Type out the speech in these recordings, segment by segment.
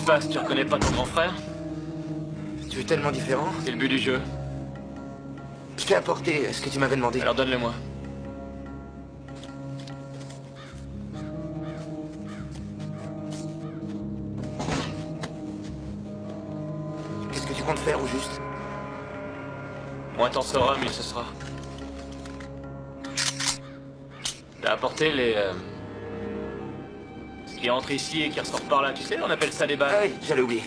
se passe? Tu reconnais pas ton grand frère? Tu es tellement différent. C'est le but du jeu. Je t'ai apporté ce que tu m'avais demandé. Alors donne-le-moi. Qu'est-ce que tu comptes faire, au juste? Moins t'en sauras, mieux ce sera. T'as apporté les... ce qui entre ici et qui ressort par là, tu sais, on appelle ça des balles. Ah oui, j'allais oublier.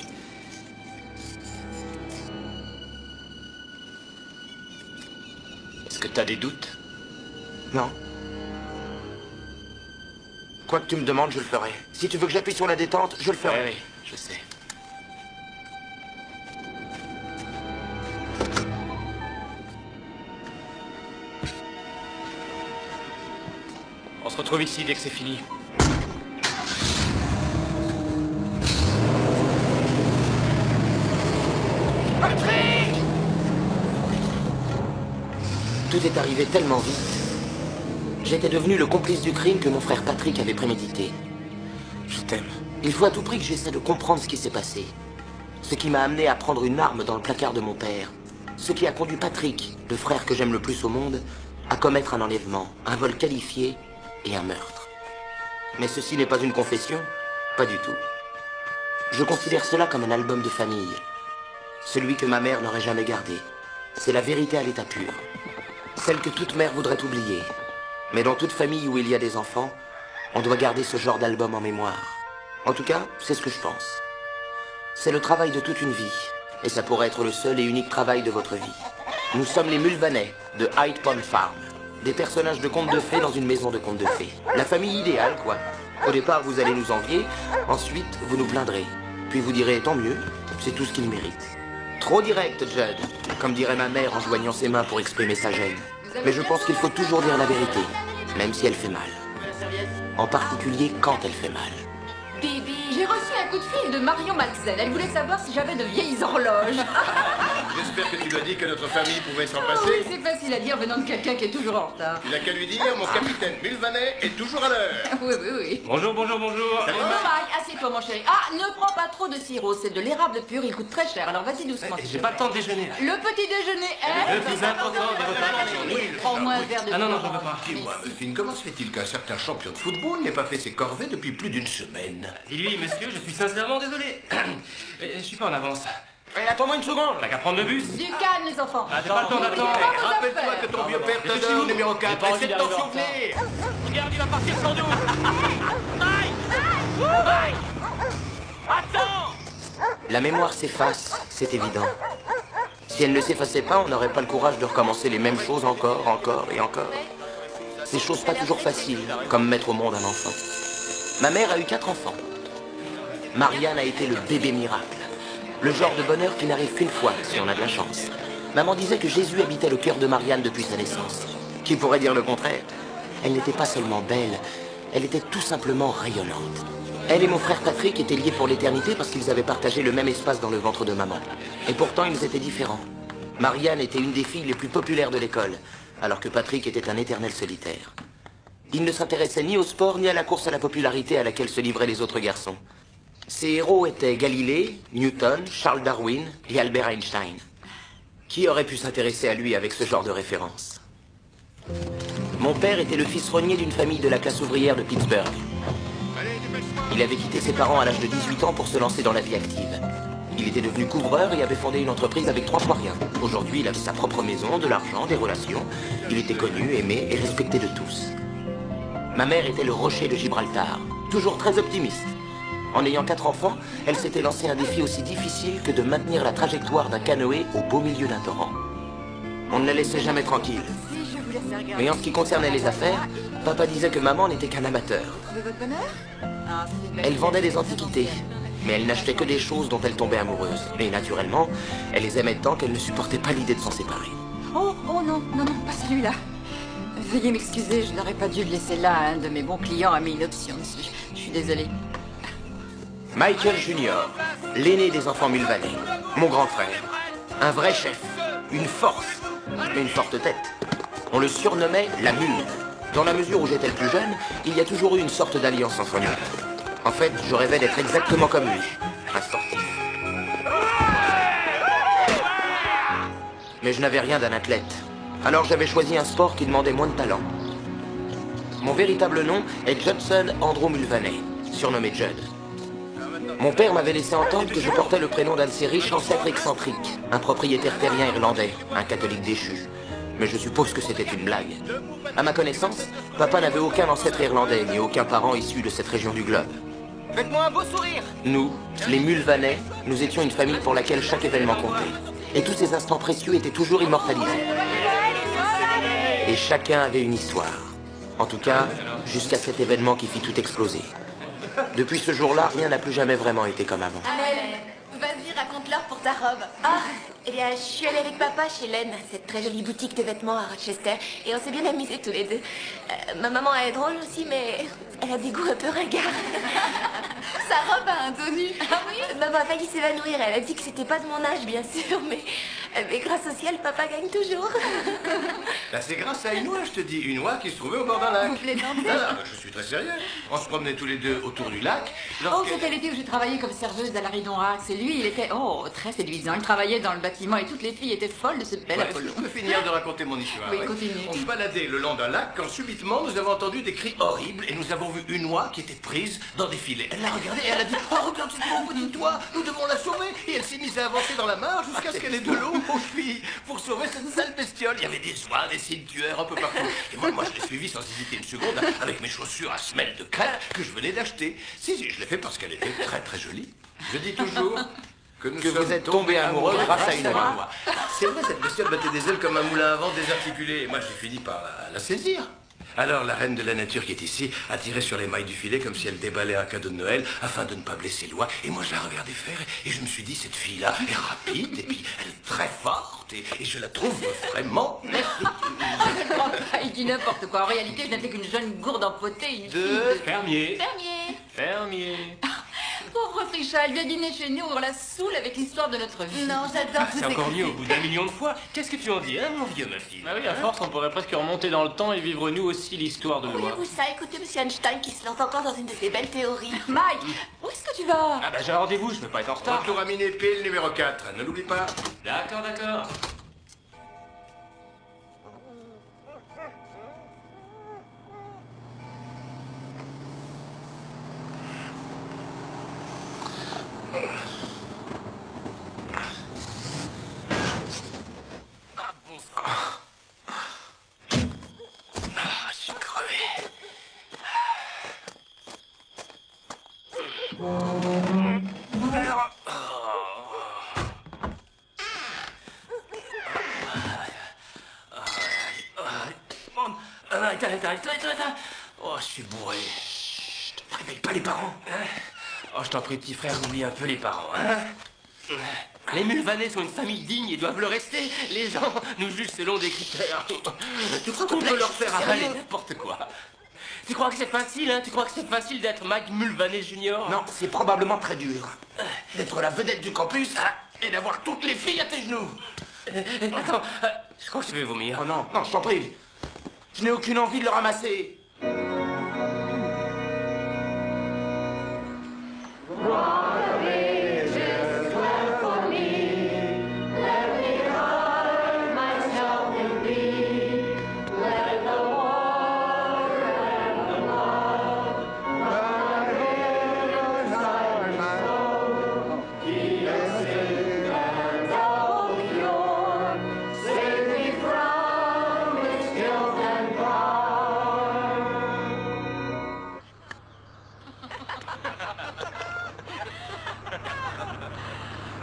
Est-ce que t'as des doutes? Non. Quoi que tu me demandes, je le ferai. Si tu veux que j'appuie sur la détente, je le ferai. Oui, je sais. On se retrouve ici dès que c'est fini. Patrick! Tout est arrivé tellement vite. J'étais devenu le complice du crime que mon frère Patrick avait prémédité. Je t'aime. Il faut à tout prix que j'essaie de comprendre ce qui s'est passé. Ce qui m'a amené à prendre une arme dans le placard de mon père. Ce qui a conduit Patrick, le frère que j'aime le plus au monde, à commettre un enlèvement, un vol qualifié et un meurtre. Mais ceci n'est pas une confession, pas du tout. Je considère cela comme un album de famille. Celui que ma mère n'aurait jamais gardé. C'est la vérité à l'état pur. Celle que toute mère voudrait oublier. Mais dans toute famille où il y a des enfants, on doit garder ce genre d'album en mémoire. En tout cas, c'est ce que je pense. C'est le travail de toute une vie. Et ça pourrait être le seul et unique travail de votre vie. Nous sommes les Mulvaney, de Hyde Pond Farm. Des personnages de contes de fées dans une maison de contes de fées. La famille idéale, quoi. Au départ, vous allez nous envier. Ensuite, vous nous plaindrez. Puis vous direz, tant mieux, c'est tout ce qu'il mérite. Trop direct, Judd. Comme dirait ma mère en joignant ses mains pour exprimer sa gêne. Mais je pense qu'il faut toujours dire la vérité, même si elle fait mal. En particulier quand elle fait mal. Bibi, j'ai reçu un coup de fil de Marion Malzen. Elle voulait savoir si j'avais de vieilles horloges. J'espère que tu lui as dit que notre famille pouvait s'en Oui, passer. c'est facile à dire venant de quelqu'un qui est toujours en retard. Tu n'as qu'à lui dire, mon capitaine Mulvaney est toujours à l'heure. Oui, oui, oui. Bonjour, bonjour, bonjour. Salut, Oh, Mike. Mike, assieds-toi, mon chéri. Ah, ne prends pas trop de sirop, c'est de l'érable pur, il coûte très cher, alors vas-y doucement. J'ai pas le temps de déjeuner, là. Le petit déjeuner est... Le plus important des repas. Prends-moi un verre de Ah non, non, courant. je veux pas. Dis-moi, Muffin, comment se fait-il qu'un certain champion de football n'ait pas fait ses corvées depuis plus d'une semaine? Dis-lui, monsieur, je suis sincèrement désolé. Je suis pas en avance. Attends-moi une seconde. T'as qu'à prendre le bus. Du calme, les enfants. Ah, t'as pas le temps d'attendre. N'oubliez pas vos Rappelle-toi affaires. que ton vieux père Je te suis donne où au numéro J'ai 4. pas envie Essaie de d'arriver t'en en retard. souvenir. Regarde, il va partir sans nous. Mike! Mike! Attends! La mémoire s'efface, c'est évident. Si elle ne s'effaçait pas, on n'aurait pas le courage de recommencer les mêmes choses encore, encore et encore. Ces choses pas toujours faciles, comme mettre au monde un enfant. Ma mère a eu 4 enfants. Marianne a été le bébé miracle. Le genre de bonheur qui n'arrive qu'une fois, si on a de la chance. Maman disait que Jésus habitait le cœur de Marianne depuis sa naissance. Qui pourrait dire le contraire? Elle n'était pas seulement belle, elle était tout simplement rayonnante. Elle et mon frère Patrick étaient liés pour l'éternité parce qu'ils avaient partagé le même espace dans le ventre de maman. Et pourtant, ils étaient différents. Marianne était une des filles les plus populaires de l'école, alors que Patrick était un éternel solitaire. Il ne s'intéressait ni au sport ni à la course à la popularité à laquelle se livraient les autres garçons. Ses héros étaient Galilée, Newton, Charles Darwin et Albert Einstein. Qui aurait pu s'intéresser à lui avec ce genre de référence? Mon père était le fils rogné d'une famille de la classe ouvrière de Pittsburgh. Il avait quitté ses parents à l'âge de 18 ans pour se lancer dans la vie active. Il était devenu couvreur et avait fondé une entreprise avec 3 fois rien. Aujourd'hui, il avait sa propre maison, de l'argent, des relations. Il était connu, aimé et respecté de tous. Ma mère était le rocher de Gibraltar, toujours très optimiste. En ayant 4 enfants, elle s'était lancé un défi aussi difficile que de maintenir la trajectoire d'un canoë au beau milieu d'un torrent. On ne la laissait jamais tranquille. Mais en ce qui concernait les affaires, papa disait que maman n'était qu'un amateur. Elle vendait des antiquités, mais elle n'achetait que des choses dont elle tombait amoureuse. Et naturellement, elle les aimait tant qu'elle ne supportait pas l'idée de s'en séparer. Oh, oh non, non, non, pas celui-là. Veuillez m'excuser, je n'aurais pas dû le laisser là. Un de mes bons clients a mis une option dessus. Je suis désolée. Michael Junior, l'aîné des enfants Mulvaney, mon grand frère. Un vrai chef, une force, mais une forte tête. On le surnommait la mule. Dans la mesure où j'étais le plus jeune, il y a toujours eu une sorte d'alliance entre nous. En fait, je rêvais d'être exactement comme lui. Un Mais je n'avais rien d'un athlète. Alors j'avais choisi un sport qui demandait moins de talent. Mon véritable nom est Judson Andrew Mulvaney, surnommé Judd. Mon père m'avait laissé entendre que je portais le prénom d'un de ces riches ancêtres excentriques, un propriétaire terrien irlandais, un catholique déchu. Mais je suppose que c'était une blague. À ma connaissance, papa n'avait aucun ancêtre irlandais, ni aucun parent issu de cette région du globe. Faites-moi un beau sourire. Nous, les Mulvaney, nous étions une famille pour laquelle chaque événement comptait. Et tous ces instants précieux étaient toujours immortalisés. Et chacun avait une histoire. En tout cas, jusqu'à cet événement qui fit tout exploser. Depuis ce jour-là, rien n'a plus jamais vraiment été comme avant. Amel, vas-y, raconte-leur pour ta robe. Ah, eh bien, je suis allée avec papa chez Len, cette très jolie boutique de vêtements à Rochester, et on s'est bien amusés tous les deux. Ma maman elle est drôle aussi, mais elle a des goûts un peu ringards. Sa robe a un dos nu. Ah oui? Maman a failli s'évanouir, elle a dit que c'était pas de mon âge, bien sûr, mais grâce au ciel, papa gagne toujours. Là, c'est grâce à une oie, je te dis. Une oie qui se trouvait au bord d'un lac. Vous plaisantez? Ah, je suis très sérieux. On se promenait tous les deux autour du lac. Oh, c'était l'été où j'ai travaillé comme serveuse à la Ridon-Rax. Et lui, il était, très séduisant. Il travaillait dans le bâtiment et toutes les filles étaient folles de ce bel Est-ce que Apollon. je peux finir de raconter mon histoire? Oui, continue. On se baladait le long d'un lac quand subitement nous avons entendu des cris horribles et nous avons vu une oie qui était prise dans des filets. Elle l'a regardée et elle a dit « Oh, regarde, c'est trop petit toi, nous devons la sauver !» Et elle s'est mise à avancer dans la mare jusqu'à ce qu'elle ait de l'eau aux filles pour sauver cette sale bestiole. Il y avait des oies, des cygnes tueurs un peu partout. Et moi je l'ai suivie sans hésiter une seconde avec mes chaussures à semelles de crêpe que je venais d'acheter. Si, je l'ai fait parce qu'elle était très très jolie. Je dis toujours que vous êtes tombé amoureux grâce à une oie. C'est vrai, cette bestiole battait des ailes comme un moulin à vent désarticulé. Et moi, j'ai fini par la saisir. Alors, la reine de la nature qui est ici a tiré sur les mailles du filet comme si elle déballait un cadeau de Noël afin de ne pas blesser l'oie. Et moi, je la regardais faire et je me suis dit, cette fille-là est rapide et puis elle est très forte et je la trouve vraiment... Je ne crois pas, il dit n'importe quoi. En réalité, je n'étais qu'une jeune gourde empotée, une fille de... Fermier. Fermier. Fermier. Pauvre Trisha, elle vient dîner chez nous, on la saoule avec l'histoire de notre vie. Non, j'adore C'est vous encore mieux écouter. au bout d'un million de fois. Qu'est-ce que tu en dis, hein, mon vieux, ma fille? Ah oui, à force, on pourrait presque remonter dans le temps et vivre nous aussi l'histoire de loi. Voyez-vous ça? Écoutez Monsieur Einstein qui se lance encore dans une de ses belles théories. Mike, où est-ce que tu vas? Ah bah j'ai un rendez-vous, je peux pas être en retard. Retour à miner pile numéro 4. Ne l'oublie pas. D'accord, d'accord. Ah, je suis crevé. Arrête. Oh, je suis bourré. Chut, ne réveille pas les parents. Oh, je t'en prie, petit frère, oublie un peu les parents, hein. Les Mulvaney sont une famille digne et doivent le rester. Les gens nous jugent selon des critères. Tu crois qu'on peut leur faire avaler n'importe quoi? Tu crois que c'est facile, hein? Tu crois que c'est facile d'être Mike Mulvaney Jr.? Non, c'est probablement très dur. D'être la vedette du campus et d'avoir toutes les filles à tes genoux. Attends, je crois que je vais vomir. Oh non, non, je t'en prie. Je n'ai aucune envie de le ramasser.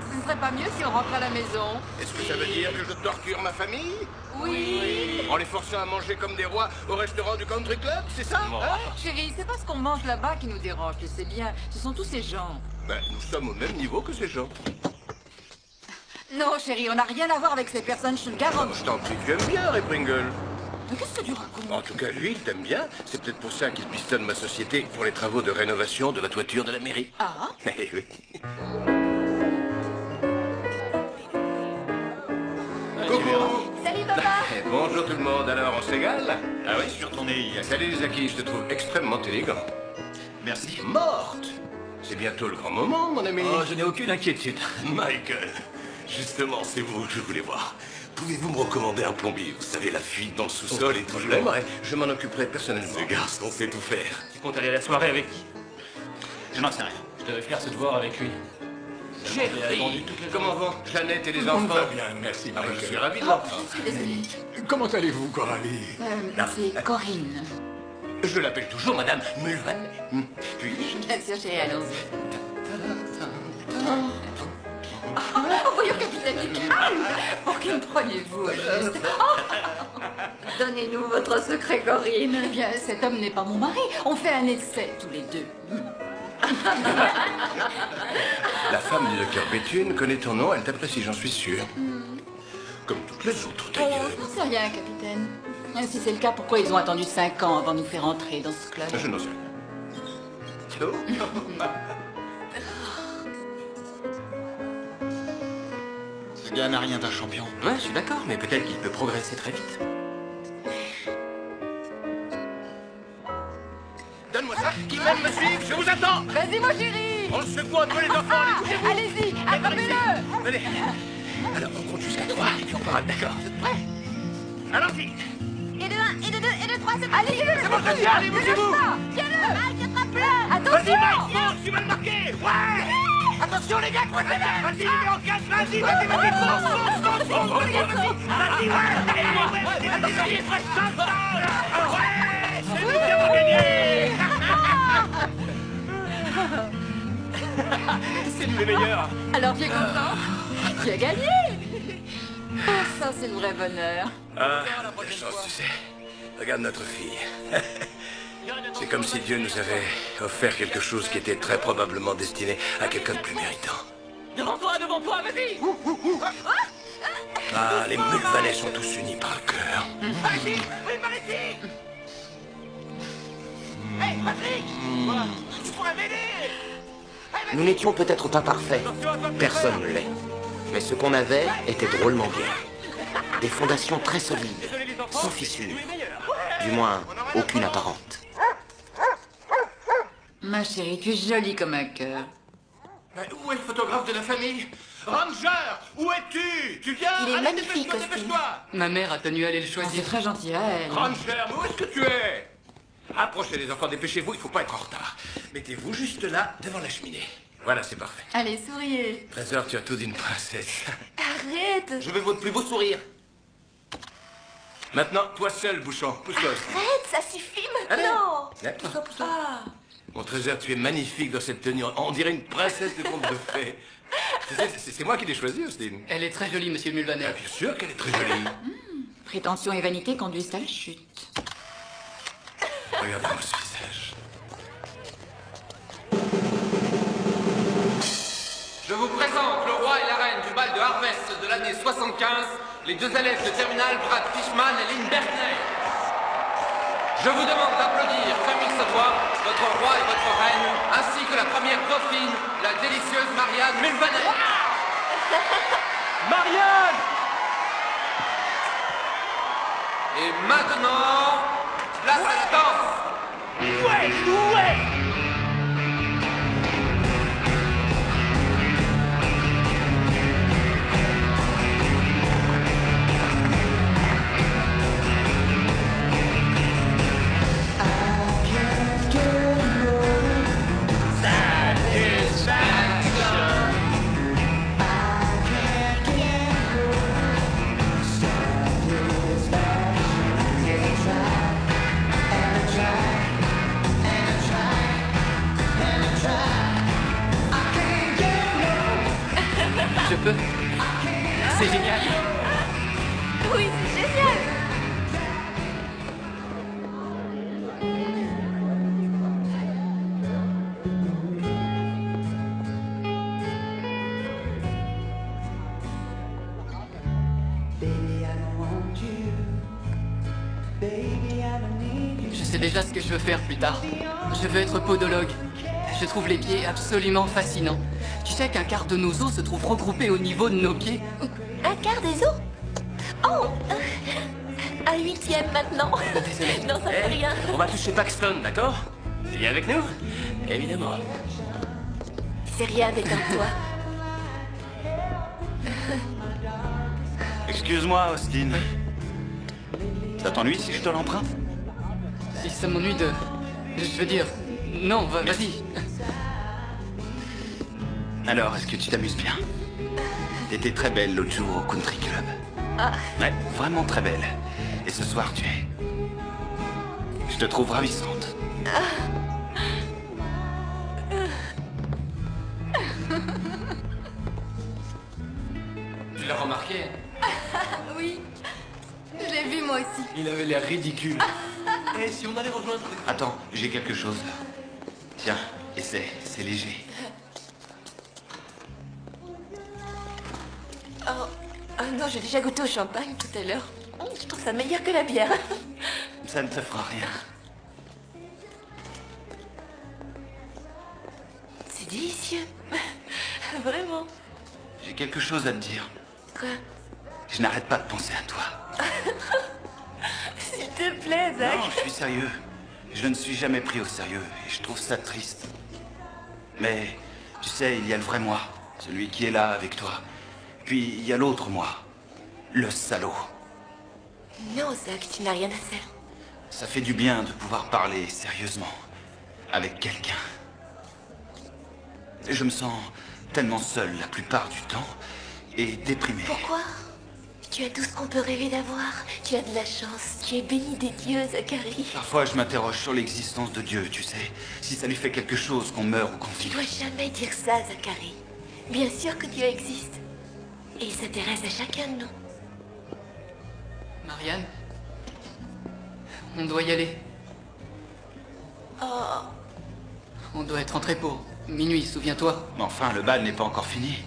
Ce serait pas mieux si on rentrait à la maison? Est-ce que ça veut dire que je torture ma famille? Oui. En les forçant à manger comme des rois au restaurant du country club, c'est ça? Hein? Chérie, c'est pas ce qu'on mange là-bas qui nous dérange, tu sais bien. Ce sont tous ces gens. Ben, nous sommes au même niveau que ces gens. Non, chérie, on n'a rien à voir avec ces personnes, je te le garantis. Je t'en prie, tu aimes bien Ray Pringle. Mais qu'est-ce que tu racontes? En tout cas, lui, il t'aime bien. C'est peut-être pour ça qu'il pistonne ma société pour les travaux de rénovation de la toiture de la mairie. Ah? Eh oui. Coucou. Salut papa. Eh, bonjour tout le monde, alors on s'égale? Ah oui, je suis retourné hier. Salut Zaki, je te trouve extrêmement élégant. Merci. Morte. C'est bientôt le grand moment, mon ami. Oh, je n'ai aucune inquiétude. Michael, justement, c'est vous que je voulais voir. Pouvez-vous me recommander un plombier? Vous savez, la fuite dans le sous-sol et tout. Je l'aimerais. Je m'en occuperai personnellement. Ce garçon sait tout faire. Tu comptes aller à la soirée avec qui? Je n'en sais rien. Je devais faire ce devoir avec lui. Jerry, comment vont Jeannette et les enfants? Va bien, merci, Ah, je Michael. suis ravi de Oh, l'entendre. je suis désolée. Comment allez-vous, Coralie? C'est Corinne. Je l'appelle toujours Madame Mulvaney. Puis-je? Bien sûr, chérie, allons-y. Oh, voyons, capitaine, du calme. Pour qui me prenez-vous, au juste? Oh. Donnez-nous votre secret, Corinne. Eh bien, cet homme n'est pas mon mari. On fait un essai, tous les deux. La femme du docteur Béthune connaît ton nom, elle t'apprécie, j'en suis sûr. Comme toutes les autres, Oh, d'ailleurs. j'en sais rien, capitaine. Si c'est le cas, pourquoi ils ont attendu 5 ans avant de nous faire entrer dans ce club? Je n'en sais rien. Ce gars n'a rien d'un champion. Ouais, je suis d'accord, mais peut-être qu'il peut progresser très vite. Donne-moi ça. Qui veut me suivre? Je vous attends. Vas-y, mon chéri. On le secoue un peu, les enfants. Allez, bougez-vous. Allez-y, attrapez-le. Allez. Alors, on compte jusqu'à 3 et puis on part. D'accord. Vous êtes prêts? Allons-y. Et de 1, et de 2, et de 3, c'est bon. Allez, C'est bon, je tiens. Allez, bougez-vous. Tiens-le. Mike, attrape-le. Vas-y, Attention. Mike, fonce, tu vas le marquer. Ouais. Attention, les gars, vas-y, numéro 4, vas-y, fonce, vas-y, ouais, attention, il est presque ouais, c'est nous qui avons gagné. C'est nous les meilleurs. Alors, tu es content? Tu as gagné. Oh, ça, c'est le vrai bonheur. Ah, quelle chance, tu sais. Regarde notre fille. C'est comme si Dieu nous avait offert quelque chose qui était très probablement destiné à quelqu'un de plus méritant. Devant toi, vas-y. Ah, les Mulvaney sont tous unis par le cœur. Par ici, oui, par ici. Hey, Patrick. Tu pourrais m'aider. Nous n'étions peut-être pas parfaits. Personne ne l'est. Mais ce qu'on avait était drôlement bien. Des fondations très solides, sans fissures. Du moins, aucune apparente. Ma chérie, tu es jolie comme un cœur. Mais où est le photographe de la famille? Ranger, où es-tu? Tu viens? Il est Allez, magnifique, dépêche-toi, Austin. dépêche-toi. Ma mère a tenu à aller le C'est choisir. très gentil à elle. Ranger, où est-ce que tu es? Approchez les enfants, dépêchez-vous, il faut pas être en retard. Mettez-vous juste là, devant la cheminée. Voilà, c'est parfait. Allez, souriez. Trésor, tu as tout d'une princesse. Arrête. Je veux votre plus beau sourire. Maintenant, toi seul, Bouchon, pousse-toi. Arrête, ça suffit maintenant. Allez, pousse-toi, pousse-toi. Mon Trésor, tu es magnifique dans cette tenue. On dirait une princesse de conte de fées. Tu sais, c'est moi qui l'ai choisie, Austin. Elle est très jolie, monsieur Mulvaney. Ah, bien sûr qu'elle est très jolie. Prétention et vanité conduisent à la chute. Regardez-moi ce visage. Je vous présente le roi et la reine du bal de Harvest de l'année 75, les deux élèves de terminale Brad Fishman et Lynn Berkney. Je vous demande d'applaudir comme il se doit votre roi et votre reine, ainsi que la première dauphine, la délicieuse Marianne Mulvaney. Marianne. Et maintenant, place à la danse. Ouais. Je peux? C'est génial. Oui, c'est génial. Je sais déjà ce que je veux faire plus tard. Je veux être podologue. Je trouve les pieds absolument fascinants. Tu sais qu'un quart de nos os se trouve regroupé au niveau de nos pieds? Un quart des os. Oh, un huitième maintenant. Désolé. Non, ça fait rien. On va toucher Paxton, d'accord? Tu viens avec nous? Évidemment. C'est rien, détends-toi. Excuse-moi, Austin. Ça t'ennuie si je te l'emprunte? Si ça m'ennuie de... Je veux dire... Non, vas-y. Alors, est-ce que tu t'amuses bien? T'étais très belle l'autre jour au country club. Ouais, vraiment très belle. Et ce soir, tu es... Je te trouve ravissante. Tu l'as remarqué? Oui, je l'ai vu moi aussi. Il avait l'air ridicule. Et si on allait rejoindre... Attends, j'ai quelque chose. Tiens, essaie, c'est léger. Oh non, j'ai déjà goûté au champagne tout à l'heure. Je trouve ça meilleur que la bière. Ça ne te fera rien. C'est délicieux. Vraiment. J'ai quelque chose à te dire. Quoi? Je n'arrête pas de penser à toi. S'il te plaît, Zach. Non, je suis sérieux. Je ne suis jamais pris au sérieux et je trouve ça triste. Mais, tu sais, il y a le vrai moi, celui qui est là avec toi. Puis, il y a l'autre moi, le salaud. Non, Zach, tu n'as rien à faire. Ça fait du bien de pouvoir parler sérieusement avec quelqu'un. Je me sens tellement seul la plupart du temps et déprimé. Pourquoi? Tu as tout ce qu'on peut rêver d'avoir. Tu as de la chance. Tu es béni des dieux, Zachary. Parfois, je m'interroge sur l'existence de Dieu, tu sais. Si ça lui fait quelque chose qu'on meure ou qu'on Tu vive. dois jamais dire ça, Zachary. Bien sûr que Dieu existe. Et il s'intéresse à chacun de nous. Marianne? On doit y aller. Oh, On doit être entré pour minuit, souviens-toi. Mais enfin, le bal n'est pas encore fini.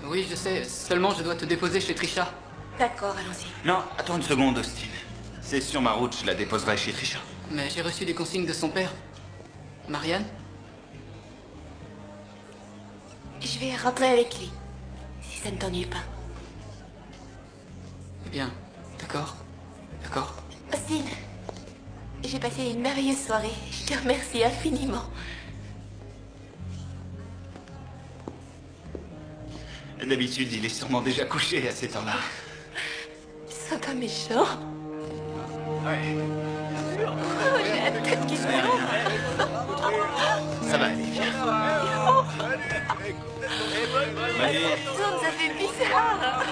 Oui, je sais. Seulement, je dois te déposer chez Trisha. d'accord, allons-y. Non, attends une seconde, Austin. C'est sur ma route, je la déposerai chez Trisha. Mais j'ai reçu des consignes de son père. Marianne? Je vais rentrer avec lui. Si ça ne t'ennuie pas. Eh bien, d'accord. D'accord. Austin, j'ai passé une merveilleuse soirée. Je te remercie infiniment. D'habitude, il est sûrement déjà couché à cette heure-là. Sois pas méchant. Oh, j'ai la tête qui tourne. Ça va aller, viens. Allez. Ça tourne, ça fait bizarre.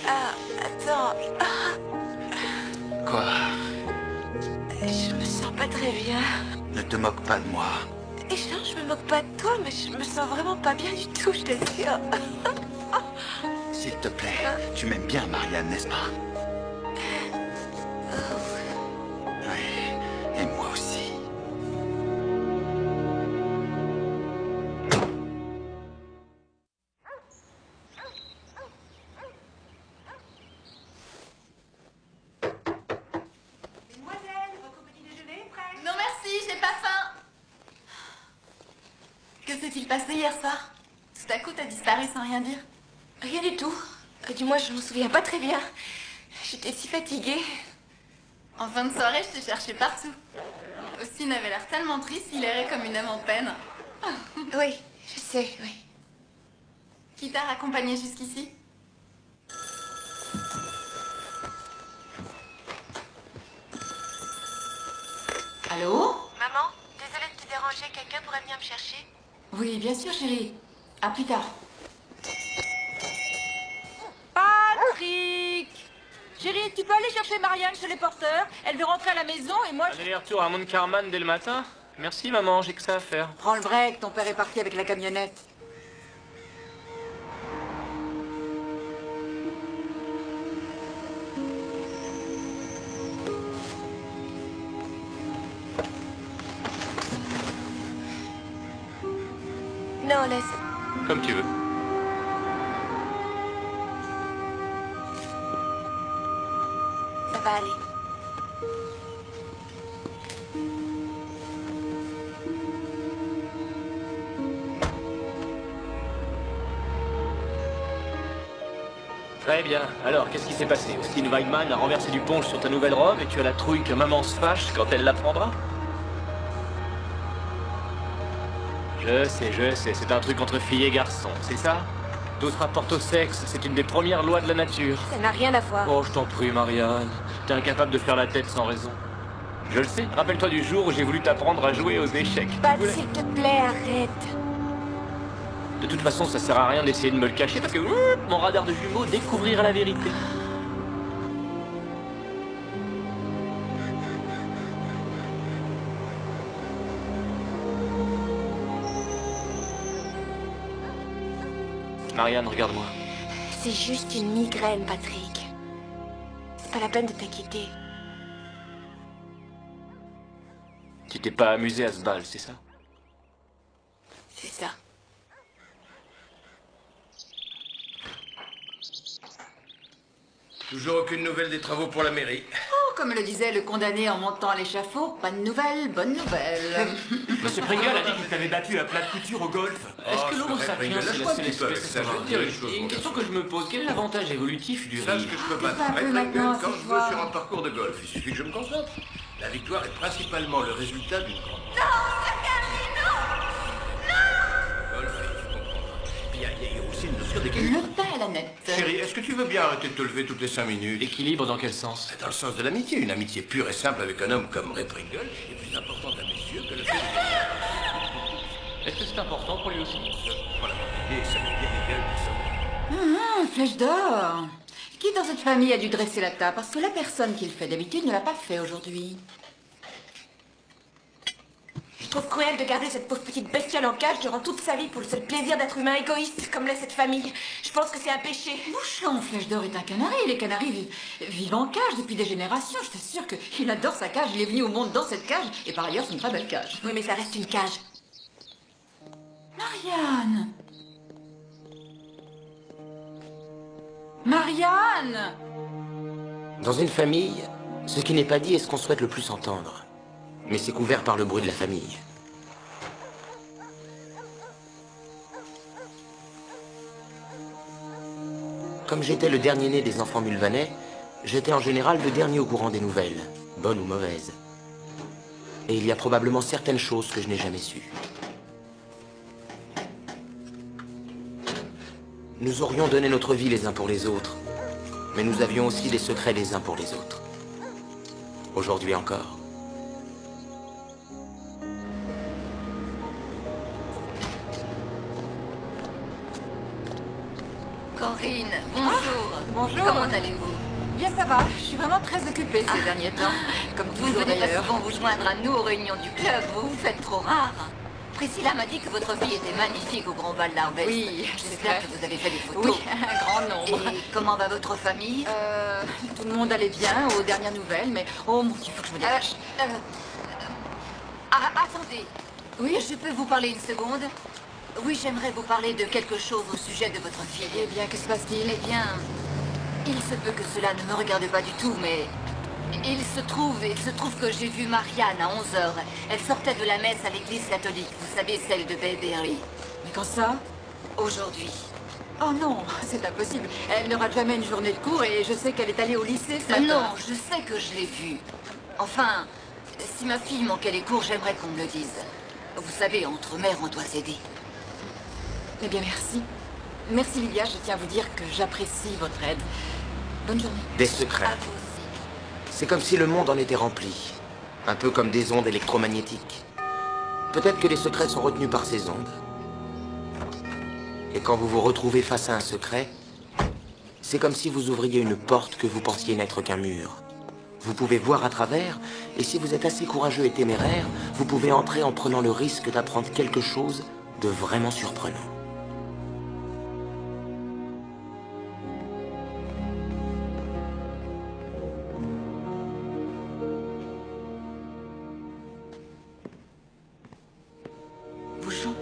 Ah, attends. Quoi? Je me sens pas très bien. Ne te moque pas de moi. Et non, je me moque pas de toi, mais je me sens vraiment pas bien du tout, je t'assure. S'il te plaît, tu m'aimes bien, Marianne, n'est-ce pas? Oui, et moi aussi. Non merci, j'ai pas faim. Que s'est-il passé hier soir? Tout à coup, t'as disparu sans rien dire. Rien du tout. Du moins, je m'en souviens pas très bien. J'étais si fatiguée. En fin de soirée, je t'ai cherché partout. Austin avait l'air tellement triste, il errait comme une âme en peine. Oui, je sais, oui. Qui t'a raccompagné jusqu'ici? Allô? Maman, désolée de te déranger, quelqu'un pourrait venir me chercher? Oui, bien sûr, chérie. À plus tard. Patrick! Chérie, tu peux aller chercher Marianne chez les porteurs? Elle veut rentrer à la maison et moi je... Aller-retour à Mount Carman dès le matin? Merci maman, j'ai que ça à faire. Prends le break, ton père est parti avec la camionnette. Non, laisse. Comme tu veux. Ça va aller. Très bien. Alors, qu'est-ce qui s'est passé? Austin Weidman a renversé du punch sur ta nouvelle robe et tu as la trouille que maman se fâche quand elle l'apprendra? Je sais, c'est un truc entre filles et garçons, c'est ça? Tout se rapporte au sexe, c'est une des premières lois de la nature. Ça n'a rien à voir. Oh, je t'en prie, Marianne. T'es incapable de faire la tête sans raison. Je le sais. Rappelle-toi du jour où j'ai voulu t'apprendre à jouer aux échecs. Pat, s'il te plaît, arrête. De toute façon, ça sert à rien d'essayer de me le cacher parce que mon radar de jumeaux découvrira la vérité. Marianne, regarde-moi. C'est juste une migraine, Patrick. C'est pas la peine de t'inquiéter. Tu t'es pas amusé à ce bal, c'est ça? C'est ça. Toujours aucune nouvelle des travaux pour la mairie. Oh, comme le disait le condamné en montant à l'échafaud, pas de nouvelles, bonne nouvelle. Monsieur Pringle a dit qu'il t'avait battu à plat de couture au golf. Est-ce que l'homo sapiens, c'est la seule espèce à savoir dire? Et une question que je me pose, quel est l'avantage évolutif du Sache rire? que je peux battre un peu Red maintenant, Pringle quand ce je veux soir. sur un parcours de golf. Il suffit que je me concentre. La victoire est principalement le résultat d'une grande... Golf, tu comprendras. Puis il y a aussi une notion d'équilibre. Le pain à la nette. Chérie, est-ce que tu veux bien arrêter de te lever toutes les 5 minutes? Équilibre dans quel sens? Dans le sens de l'amitié. Une amitié pure et simple avec un homme comme Ray Pringle est plus importante à mes yeux que le fait de... Est-ce que c'est important pour lui aussi? Voilà, et ça met bien les gueules qui sont... Ah, flèche d'or. Qui dans cette famille a dû dresser la table? Parce que la personne qui le fait d'habitude ne l'a pas fait aujourd'hui. Je trouve cruel de garder cette pauvre petite bestiole en cage durant toute sa vie pour le seul plaisir d'être humain égoïste comme l'est cette famille. Je pense que c'est un péché. Bouchon, Flèche d'or est un canari. Les canaris vivent en cage depuis des générations. Je t'assure qu'il adore sa cage. Il est venu au monde dans cette cage. Et par ailleurs, c'est une très belle cage. Oui, mais ça reste une cage. Marianne! Marianne! Dans une famille, ce qui n'est pas dit est ce qu'on souhaite le plus entendre. Mais c'est couvert par le bruit de la famille. Comme j'étais le dernier né des enfants mulvanais, j'étais en général le dernier au courant des nouvelles, bonnes ou mauvaises. Et il y a probablement certaines choses que je n'ai jamais sues. Nous aurions donné notre vie les uns pour les autres, mais nous avions aussi des secrets les uns pour les autres. Aujourd'hui encore. Corinne, bonjour. Bonjour. Comment allez-vous? Bien, ça va. Je suis vraiment très occupée ces derniers temps. Comme Vous toujours venez pas d'ailleurs. souvent vous joindre à nous aux réunions du club. Vous vous faites trop rare. Priscilla m'a dit que votre fille était magnifique au grand bal d'Harvest. Oui, J'espère que vous avez fait des photos. Oui, un grand nombre. Et comment va votre famille? Tout le monde allait bien aux dernières nouvelles, mais... Oh mon Dieu, faut que je me dépêche. Attendez. Oui, je peux vous parler une seconde? Oui, j'aimerais vous parler de quelque chose au sujet de votre fille. Eh bien, que se passe-t-il? Eh bien, il se peut que cela ne me regarde pas du tout, mais il se trouve que j'ai vu Marianne à 11h. Elle sortait de la messe à l'église catholique, vous savez, celle de Bayberry. Mais quand ça? Aujourd'hui. Oh non, c'est impossible. Elle n'aura jamais une journée de cours et je sais qu'elle est allée au lycée ce matin. Non, je sais que je l'ai vue. Enfin, si ma fille manquait les cours, j'aimerais qu'on me le dise. Vous savez, entre mères, on doit s'aider. Eh bien, merci. Merci, Lydia. Je tiens à vous dire que j'apprécie votre aide. Bonne journée. Des secrets. À vous aussi. C'est comme si le monde en était rempli. Un peu comme des ondes électromagnétiques. Peut-être que les secrets sont retenus par ces ondes. Et quand vous vous retrouvez face à un secret, c'est comme si vous ouvriez une porte que vous pensiez n'être qu'un mur. Vous pouvez voir à travers, et si vous êtes assez courageux et téméraire, vous pouvez entrer en prenant le risque d'apprendre quelque chose de vraiment surprenant. Bouchon.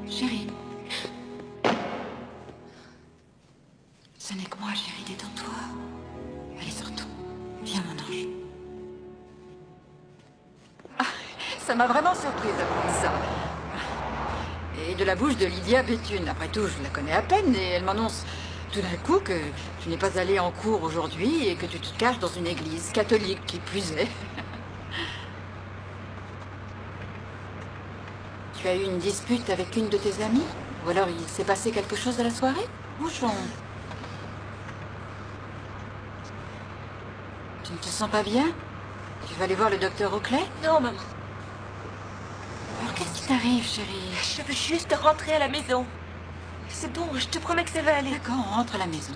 Chérie. Ce n'est que moi, chérie, détends-toi. Allez, surtout. Viens, mon ange. Ça m'a vraiment surprise d'apprendre ça. Et de la bouche de Lydia Béthune. Après tout, je la connais à peine et elle m'annonce tout d'un coup que tu n'es pas allé en cours aujourd'hui et que tu te caches dans une église catholique qui plus est. Tu as eu une dispute avec une de tes amies? Ou alors il s'est passé quelque chose à la soirée? Bouchon. Tu ne te sens pas bien? Tu vas aller voir le docteur Oakley? Non, maman. Alors qu'est-ce qui t'arrive, chérie? Je veux juste rentrer à la maison. C'est bon, je te promets que ça va aller. D'accord, on rentre à la maison.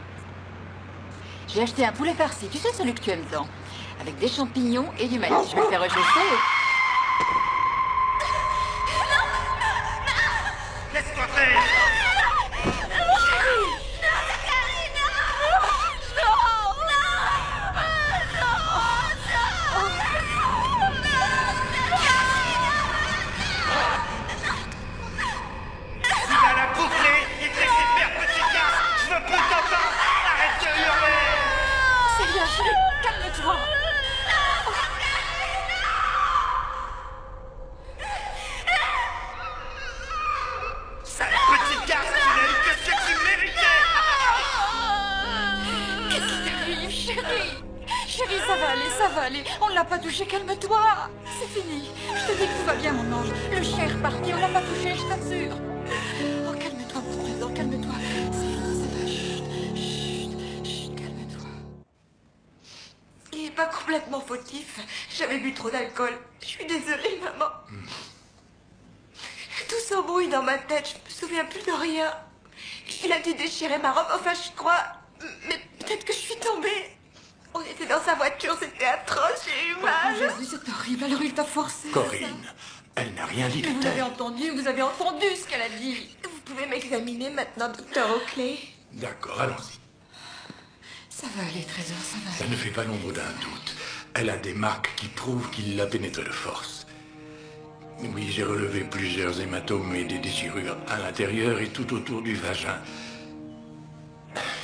J'ai acheté un poulet farci, tu sais celui que tu aimes tant, avec des champignons et du maïs. Je vais le faire réchauffer. Laisse-moi faire! Calme-toi. Sale petite garce, qu'est-ce que tu méritais? Qu'est-ce qui t'arrive, chérie? Chérie, ça va aller. On ne l'a pas touché, calme-toi. C'est fini. Je te dis que tout va bien, mon ange. Le chien est reparti, on l'a pas touché, je t'assure. Oh, calme-toi, mon trésor, calme-toi. C'est fini, ça va. Chut, calme-toi. Il n'est pas complètement fautif. J'avais bu trop d'alcool. Je suis désolée, maman. Tout s'embrouille dans ma tête. Je me souviens plus de rien. Il a dû déchirer ma robe. Enfin, je crois. Mais peut-être que je suis tombée. On était dans sa voiture. C'était atroce. J'ai eu Oh, mal. Jésus, c'est horrible. Alors il t'a forcé. Corinne, elle n'a rien dit de Vous avez tel. entendu ce qu'elle a dit. Vous pouvez m'examiner maintenant, docteur Oakley? D'accord, allons-y. Ça va aller, Trésor, ça va Ça aller. ne fait pas l'ombre d'un doute. Elle a des marques qui prouvent qu'il l'a pénétrée de force. Oui, j'ai relevé plusieurs hématomes et des déchirures à l'intérieur et tout autour du vagin.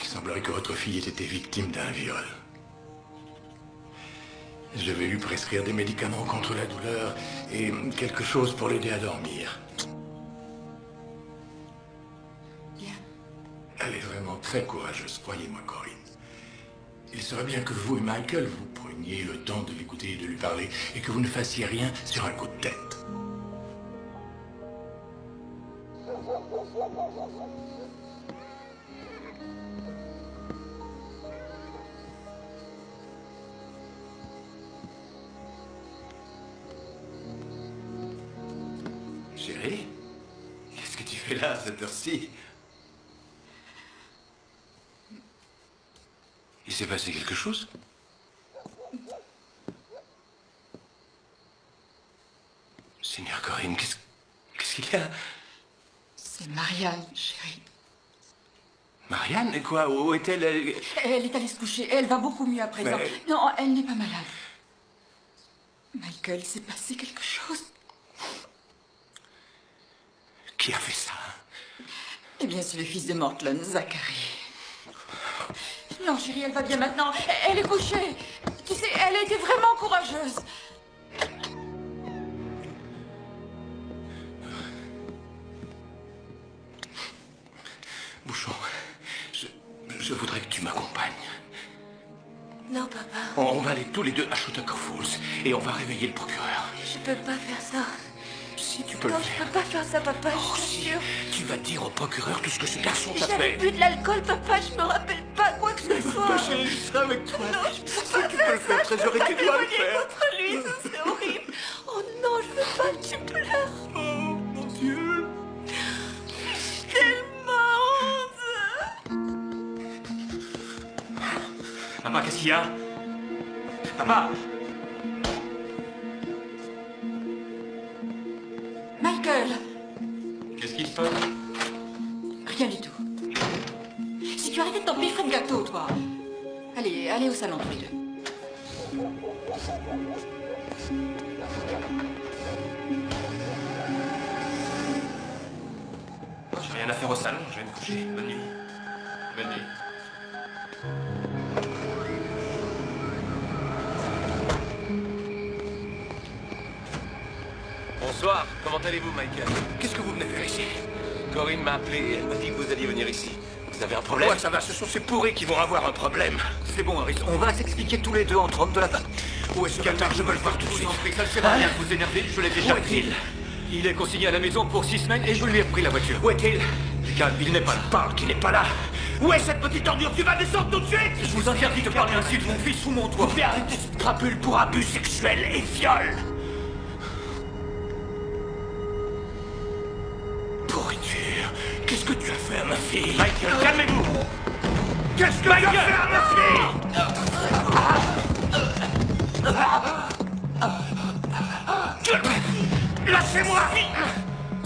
Il semblerait que votre fille ait été victime d'un viol. Je vais lui prescrire des médicaments contre la douleur et quelque chose pour l'aider à dormir. Bien. Elle est vraiment très courageuse, croyez-moi, Corinne. Il serait bien que vous et Michael, vous preniez le temps de l'écouter et de lui parler, et que vous ne fassiez rien sur un coup de tête. Chérie, qu'est-ce que tu fais là à cette heure-ci? Il s'est passé quelque chose? Seigneur Corinne, qu'est-ce qu'il y a? C'est Marianne, chérie. Marianne, quoi? Où est-elle? Elle est allée se coucher. Elle va beaucoup mieux à présent. Mais- Non, elle n'est pas malade. Michael, il s'est passé quelque chose. Qui a fait ça? Eh bien, c'est le fils de Mortland, Zachary. Non, chérie, elle va bien maintenant. Elle est couchée. Tu sais, elle a été vraiment courageuse. Bouchon, je voudrais que tu m'accompagnes. Non, papa. On va aller tous les deux à Chautauqua Falls et on va réveiller le procureur. Je peux pas faire ça. Si tu peux Non, le je faire. peux pas faire ça, papa. Oh, Je suis si. sûre. Tu vas dire au procureur tout ce que ce garçon t'a J'avais fait. bu de l'alcool, papa. Je me rappelle pas quoi que ce soit. Ma chérie, je serai avec toi. Non, je peux Si pas tu peux le faire, Trésor, et tu dois le témoigner faire. contre lui, ça c'est horrible. Oh non, je veux pas que tu pleures. Oh, mon Dieu. Tellement Papa, qu'est-ce qu'il y a? Papa! Michael, Qu'est-ce qui se passe? rien du tout. Si tu arrêtais de t'empiffrer de gâteau, toi. Allez, allez au salon tous les deux. J'ai rien à faire au salon, je vais me coucher. Bonne nuit. Bonne nuit. Bonsoir, comment allez-vous, Michael? Qu'est-ce que vous venez faire ici? Corinne m'a appelé et elle m'a dit que vous alliez venir ici. Vous avez un problème? Ouais, ça va, ce sont ces pourris qui vont avoir un problème. C'est bon, Harrison. On va s'expliquer tous les deux entre hommes de la famille. Où est-ce qu'Atar? Je veux le voir tout de suite. Ça ne sert à rien de vous énerver, je l'ai déjà dit. Il est consigné à la maison pour 6 semaines et je lui ai repris la voiture. Où est-il? Calme, il n'est pas là. Parle qu'il n'est pas là. Où est cette petite ordure? Tu vas descendre tout de suite. Je vous interdis de parler ainsi de mon fils sous mon toit. Vous pouvez arrêter cette crapule pour abus sexuel et viol. Pourriture. Qu'est-ce que tu as fait à ma fille? Michael, calmez-vous. Qu'est-ce que tu as fait à ma fille? Lâchez-moi!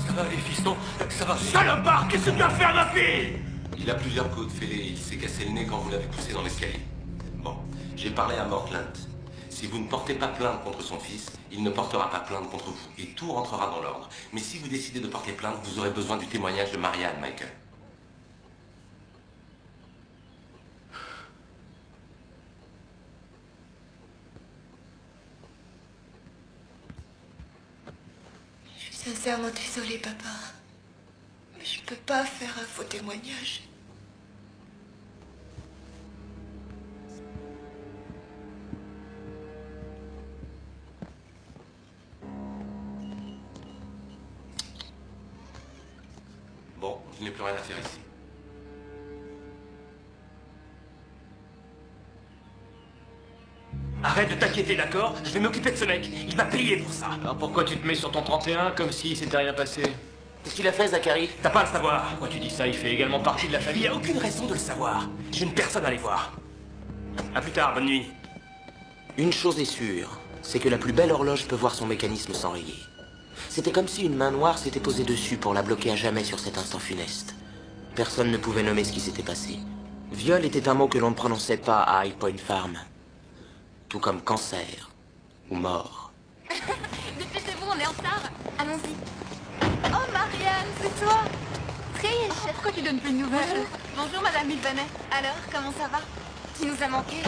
Ça va, les fistons? Ça va. Salopard, qu'est-ce que tu as fait à ma fille? Il a plusieurs coups de fêlé. Il s'est cassé le nez quand vous l'avez poussé dans l'escalier. Bon, j'ai parlé à Mortland. Si vous ne portez pas plainte contre son fils, il ne portera pas plainte contre vous. Et tout rentrera dans l'ordre. Mais si vous décidez de porter plainte, vous aurez besoin du témoignage de Marianne, Michael. Je suis sincèrement désolée, papa. Mais je peux pas faire un faux témoignage. Bon, je n'ai plus rien à faire ici. Arrête de t'inquiéter, d'accord? Je vais m'occuper de ce mec. Il va payer pour ça. Alors pourquoi tu te mets sur ton 31 comme si s'était rien passé? Qu'est-ce qu'il a fait, Zachary? T'as pas à le savoir. Pourquoi tu dis ça? Il fait également partie de la famille. Il n'y a aucune raison de le savoir. J'ai une personne à aller voir. À plus tard, bonne nuit. Une chose est sûre, c'est que la plus belle horloge peut voir son mécanisme s'enrayer. C'était comme si une main noire s'était posée dessus pour la bloquer à jamais sur cet instant funeste. Personne ne pouvait nommer ce qui s'était passé. Viol était un mot que l'on ne prononçait pas à High Point Farm. Tout comme cancer ou mort. Dépêchez-vous, on est en retard. Allons-y. Oh, Marianne, c'est toi. Trish. Pourquoi tu donnes plus de nouvelles? Bonjour, Madame Milvanet. Alors, comment ça va? Tu nous as manqué.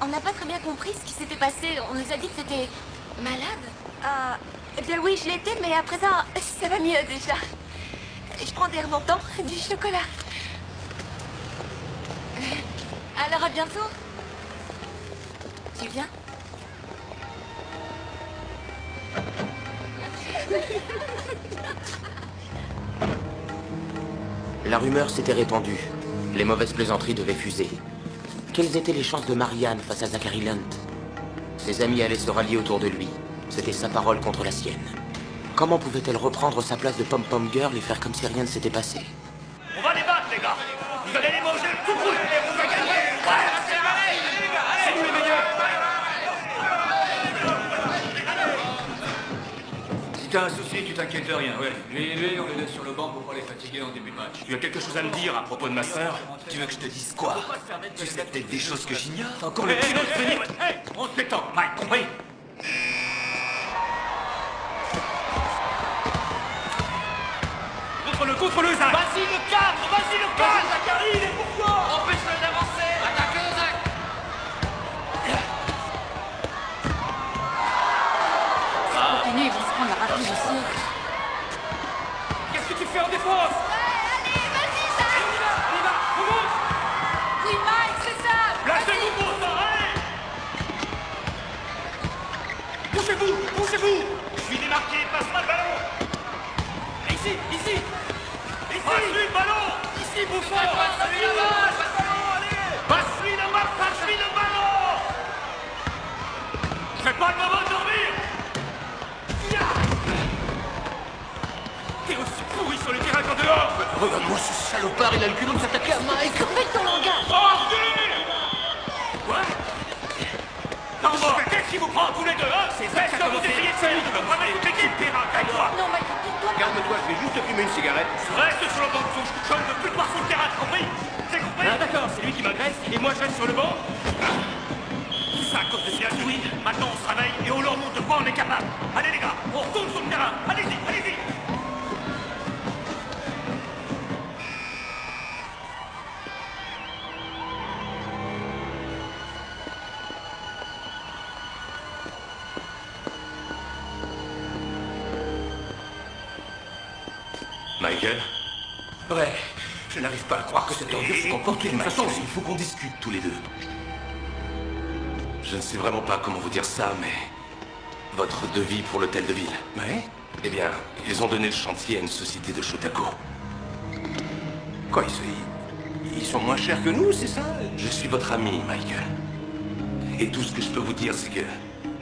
On n'a pas très bien compris ce qui s'était passé. On nous a dit que c'était malade. Eh bien oui, je l'étais, mais à présent, ça va mieux déjà. Je prends des remontants, du chocolat. Alors, à bientôt. Tu viens? La rumeur s'était répandue. Les mauvaises plaisanteries devaient fuser. Quelles étaient les chances de Marianne face à Zachary Lunt? Ses amis allaient se rallier autour de lui. C'était sa parole contre la sienne. Comment pouvait-elle reprendre sa place de pom-pom girl et faire comme si rien ne s'était passé? On va les battre, les gars. Vous allez les manger tout brûlés et on va gagner. C'est nous les meilleurs. Si t'as un souci, tu t'inquiètes de rien, ouais. Lui, on les laisse sur le banc pour pas les fatiguer en début de match. Tu as quelque chose à me dire à propos de ma sœur? Tu veux que je te dise quoi? Tu sais peut-être des choses que j'ignore. Encore le petit de venir. On se détend, Mike, compris? Contre-le, Zach! Vas-y, le cadre. Vas-y, le cadre. Zachary, il est pour toi. Empêche-le d'avancer. Attaque-le, Zach. Continue, ils vont se prendre la rafle ici. Qu'est-ce que tu fais en défense? Allez, vas-y, Zach. On y va, remonte! Oui, Mike, c'est ça. Placez-vous pour ça, allez! Bougez-vous, bougez-vous! Je suis démarqué. Passe-moi le ballon. Ici! Ici, le ballon. Ici, Bouffon. Passe-lui le ballon. Passe-lui le ballon. Passe-lui le ballon. C'est pas le moment de dormir. T'es aussi pourri sur le terrain qu'en dehors! Regarde-moi ce salopard, il a le culot de s'attaquer à Mike. Fais ton langage. Quoi? Non, bon, qu'est-ce qui vous prend tous les deux, hein? C'est ça que vous essayez de faire! Je me remets toute l'équipe, terrain, calme-toi! Non, Mike, dis-toi. Calme-toi, je vais juste fumer une cigarette. Reste sur le banc de touche, je ne veux plus te voir sur le terrain, t'as compris? C'est compris? Ah d'accord, c'est lui qui m'agresse, et moi je reste sur le banc? Tout ça à cause de ces oui. Maintenant on se réveille et on leur montre de quoi on est capable. Allez les gars, on retourne sur le terrain, allez-y, allez-y! Michael? Ouais, Je n'arrive pas à croire que cette ordure se comporte d'une façon aussi. Il faut qu'on discute tous les deux. Je ne sais vraiment pas comment vous dire ça, mais... Votre devis pour l'hôtel de ville. Ouais? Eh bien, ils ont donné le chantier à une société de Shotako. Quoi, ils sont moins chers que nous, c'est ça? Je suis votre ami, Michael. Et tout ce que je peux vous dire, c'est que...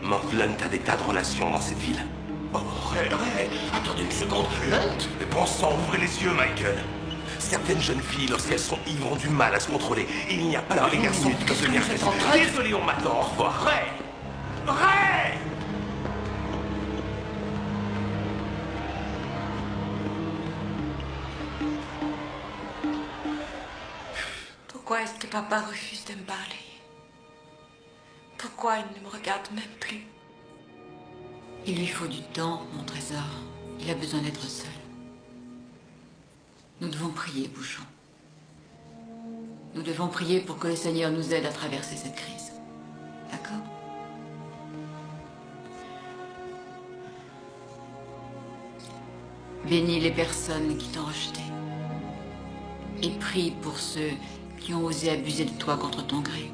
Mort Lunt a des tas de relations dans cette ville. Oh, attendez une seconde. Lunt? Mais bon sang, ouvrez les yeux, Michael. Certaines jeunes filles, lorsqu'elles sont ivres, ont du mal à se contrôler. Il n'y a pas que les garçons qui peuvent devenir agressifs. Désolé, on m'attend. Au revoir. Ray! Ray! Pourquoi est-ce que papa refuse de me parler? Pourquoi il ne me regarde même plus? Il lui faut du temps, mon trésor. Il a besoin d'être seul. Nous devons prier, Bouchon. Nous devons prier pour que le Seigneur nous aide à traverser cette crise. D'accord? Bénis les personnes qui t'ont rejeté. Et prie pour ceux qui ont osé abuser de toi contre ton gré.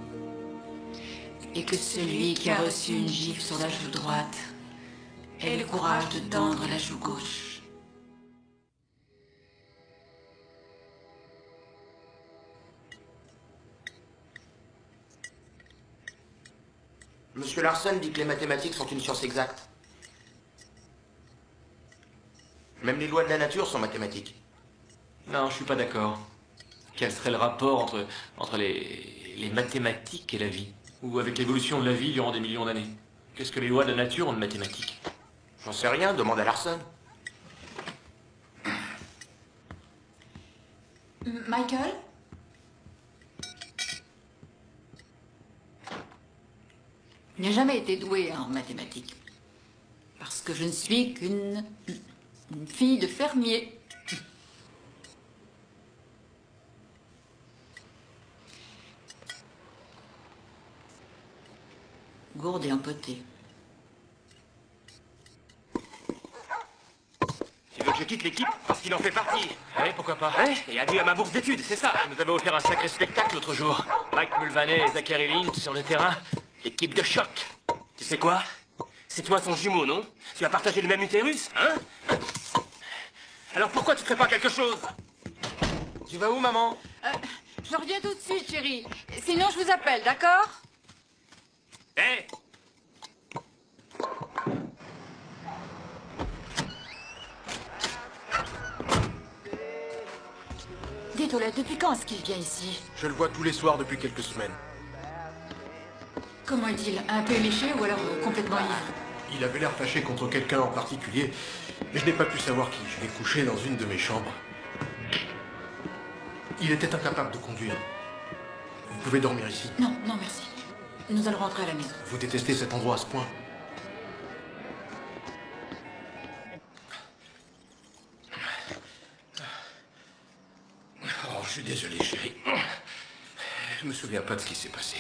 Et que celui qui a reçu une gifle sur la joue droite ait le courage de tendre la joue gauche. Monsieur Larson dit que les mathématiques sont une science exacte. Même les lois de la nature sont mathématiques. Non, je suis pas d'accord. Quel serait le rapport entre les mathématiques et la vie? Ou avec l'évolution de la vie durant des millions d'années? Qu'est-ce que les lois de la nature ont de mathématiques? J'en sais rien, demande à Larson. Michael? Je n'ai jamais été douée en mathématiques. Parce que je ne suis qu'une fille de fermier. Gourde et empotée. Tu veux que je quitte l'équipe parce qu'il en fait partie? Oui, pourquoi pas. Hein? Et adieu à ma bourse d'études, c'est ça. Vous nous avez offert un sacré spectacle l'autre jour. Mike Mulvaney et Zachary Lynch sur le terrain. L'équipe de choc. Tu sais quoi? C'est toi son jumeau, non? Tu as partagé le même utérus, hein? Alors pourquoi tu ne ferais pas quelque chose? Tu vas où, maman? Je reviens tout de suite, chérie. Sinon, je vous appelle, d'accord? Hé! Dites, Olette, depuis quand est-ce qu'il vient ici? Je le vois tous les soirs depuis quelques semaines. Comment est-il? Un peu éméché ou alors complètement ivre? Il avait l'air fâché contre quelqu'un en particulier, mais je n'ai pas pu savoir qui. Je l'ai couché dans une de mes chambres. Il était incapable de conduire. Vous pouvez dormir ici. Non, non, merci. Nous allons rentrer à la maison. Vous détestez cet endroit à ce point? Oh, je suis désolé, chérie. Je me souviens pas de ce qui s'est passé.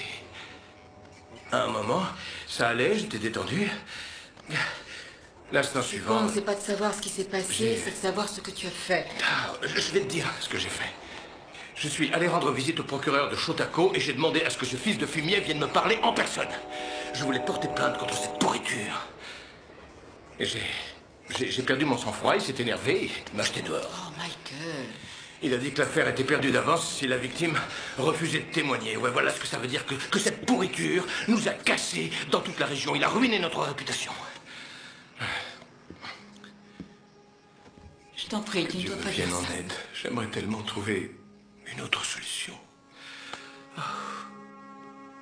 À un moment, ça allait, j'étais détendu. L'instant Ce qui suivant... compte, c'est pas de savoir ce qui s'est passé, c'est de savoir ce que tu as fait. Ah, je vais te dire ce que j'ai fait. Je suis allé rendre visite au procureur de Shotako et j'ai demandé à ce que ce fils de fumier vienne me parler en personne. Je voulais porter plainte contre cette pourriture. Et j'ai perdu mon sang-froid, il s'est énervé, il m'a jeté dehors. Oh, Michael. Il a dit que l'affaire était perdue d'avance si la victime refusait de témoigner. Ouais, voilà ce que ça veut dire, que cette pourriture nous a cassés dans toute la région. Il a ruiné notre réputation. Je t'en prie, tu ne Dieu dois me pas dire vienne en ça. aide. J'aimerais tellement trouver une autre solution. Oh.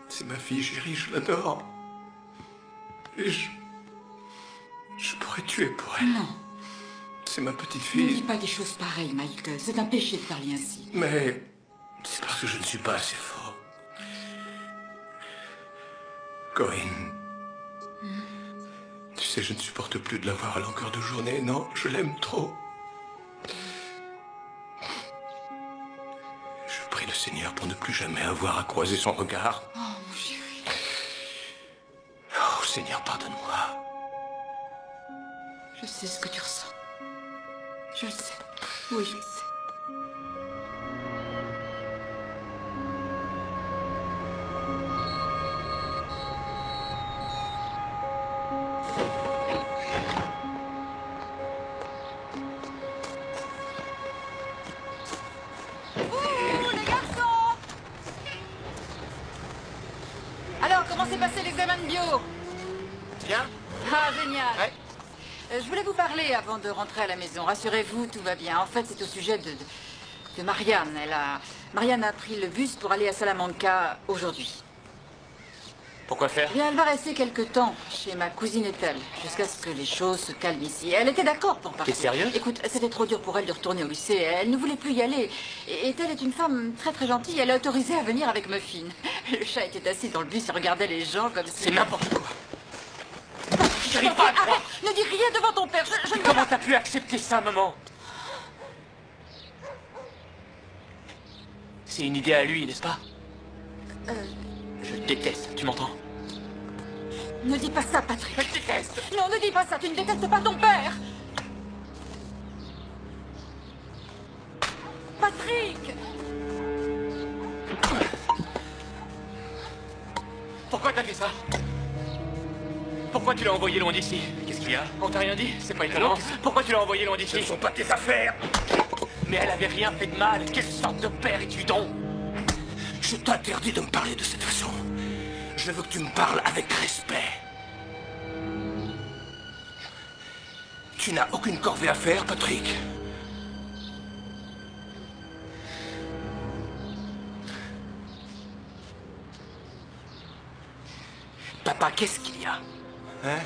C'est ma fille chérie, je l'adore. Et je pourrais tuer pour elle. Non. C'est ma petite Ne dis fille. pas des choses pareilles, Michael. C'est un péché de parler ainsi. Mais c'est parce que je ne suis pas assez fort. Corinne. Tu sais, je ne supporte plus de la voir à longueur de journée. Non, je l'aime trop. Je prie le Seigneur pour ne plus jamais avoir à croiser son regard. Oh, mon chéri. Oh, Seigneur, pardonne-moi. Je sais ce que tu ressens. Je le sais. Oui, je le sais. examen de bio. Bien. Ah, génial. Ouais. Je voulais vous parler avant de rentrer à la maison. Rassurez-vous, tout va bien. En fait, c'est au sujet de Marianne. Marianne a pris le bus pour aller à Salamanca aujourd'hui. Pourquoi faire? Bien, elle va rester quelque temps chez ma cousine Ethel, jusqu'à ce que les choses se calment ici. Elle était d'accord pour partir. T'es sérieux? Écoute, c'était trop dur pour elle de retourner au lycée. Elle ne voulait plus y aller. Et Ethel est une femme très très gentille. Elle a autorisé à venir avec Muffin. Le chat était assis dans le bus et regardait les gens comme si... C'est n'importe quoi. J'arrive pas à croire. Ne dis rien devant ton père. Comment t'as pu accepter ça, maman? C'est une idée à lui, n'est-ce pas? Je le déteste, tu m'entends? Ne dis pas ça, Patrick. Je le déteste. Non, ne dis pas ça. Tu ne détestes pas ton père. Patrick! Pourquoi t'as fait ça? Pourquoi tu l'as envoyé loin d'ici? Qu'est-ce qu'il y a? On t'a rien dit? C'est pas étonnant. Pourquoi tu l'as envoyé loin d'ici? Ce ne sont pas tes affaires. Mais elle avait rien fait de mal. Quelle sorte de père es-tu donc? Je t'interdis de me parler de cette façon. Je veux que tu me parles avec respect. Tu n'as aucune corvée à faire, Patrick. Papa, qu'est-ce qu'il y a? Hein?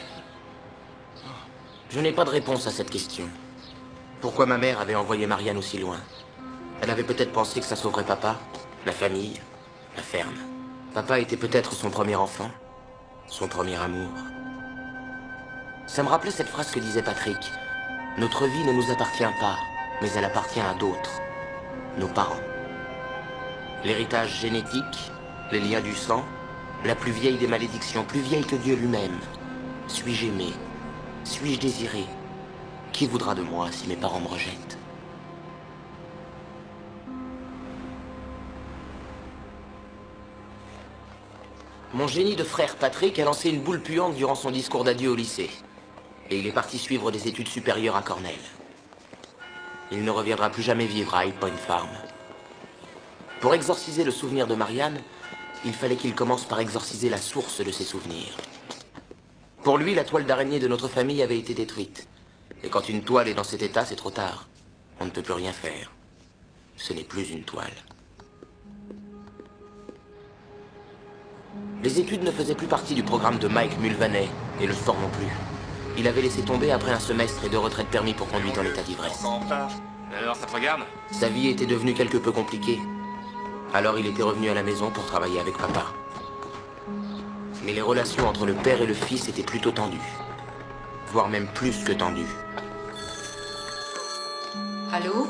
Je n'ai pas de réponse à cette question. Pourquoi ma mère avait envoyé Marianne aussi loin? Elle avait peut-être pensé que ça sauverait papa, la famille, la ferme. Papa était peut-être son premier enfant, son premier amour. Ça me rappelait cette phrase que disait Patrick. Notre vie ne nous appartient pas, mais elle appartient à d'autres. Nos parents. L'héritage génétique, les liens du sang, la plus vieille des malédictions, plus vieille que Dieu lui-même. Suis-je aimé? Suis-je désiré? Qui voudra de moi si mes parents me rejettent? Mon génie de frère Patrick a lancé une boule puante durant son discours d'adieu au lycée. Et il est parti suivre des études supérieures à Cornell. Il ne reviendra plus jamais vivre à High Point Farm. Pour exorciser le souvenir de Marianne, il fallait qu'il commence par exorciser la source de ses souvenirs. Pour lui, la toile d'araignée de notre famille avait été détruite. Et quand une toile est dans cet état, c'est trop tard. On ne peut plus rien faire. Ce n'est plus une toile. Les études ne faisaient plus partie du programme de Mike Mulvaney, et le sport non plus. Il avait laissé tomber après un semestre et 2 retraites permis pour conduite en état d'ivresse. Alors, ça te regarde? Sa vie était devenue quelque peu compliquée. Alors il était revenu à la maison pour travailler avec papa. Mais les relations entre le père et le fils étaient plutôt tendues. Voire même plus que tendues. Allô?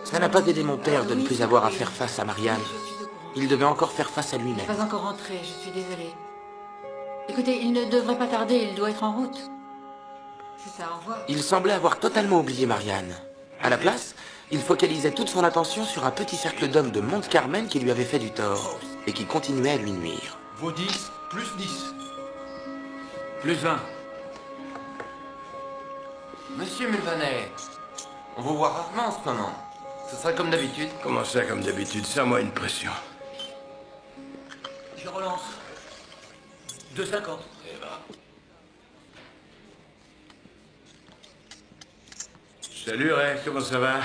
Ça n'a pas aidé mon père de ne plus avoir à faire face à Marianne. Il devait encore faire face à lui-même. Pas encore rentré, je suis désolée. Écoutez, il ne devrait pas tarder, il doit être en route. C'est ça, au revoir. Il semblait avoir totalement oublié Marianne. À la place, il focalisait toute son attention sur un petit cercle d'hommes de Monte-Carmel qui lui avait fait du tort et qui continuait à lui nuire. Vos 10 plus 10. Plus 20. Monsieur Mulvaney, on vous voit rarement en ce moment. Ce sera comme d'habitude. Comment ça, comme d'habitude? Serre-moi une pression. Je relance. 2,50. Eh ben, Salut, Ray, comment ça va?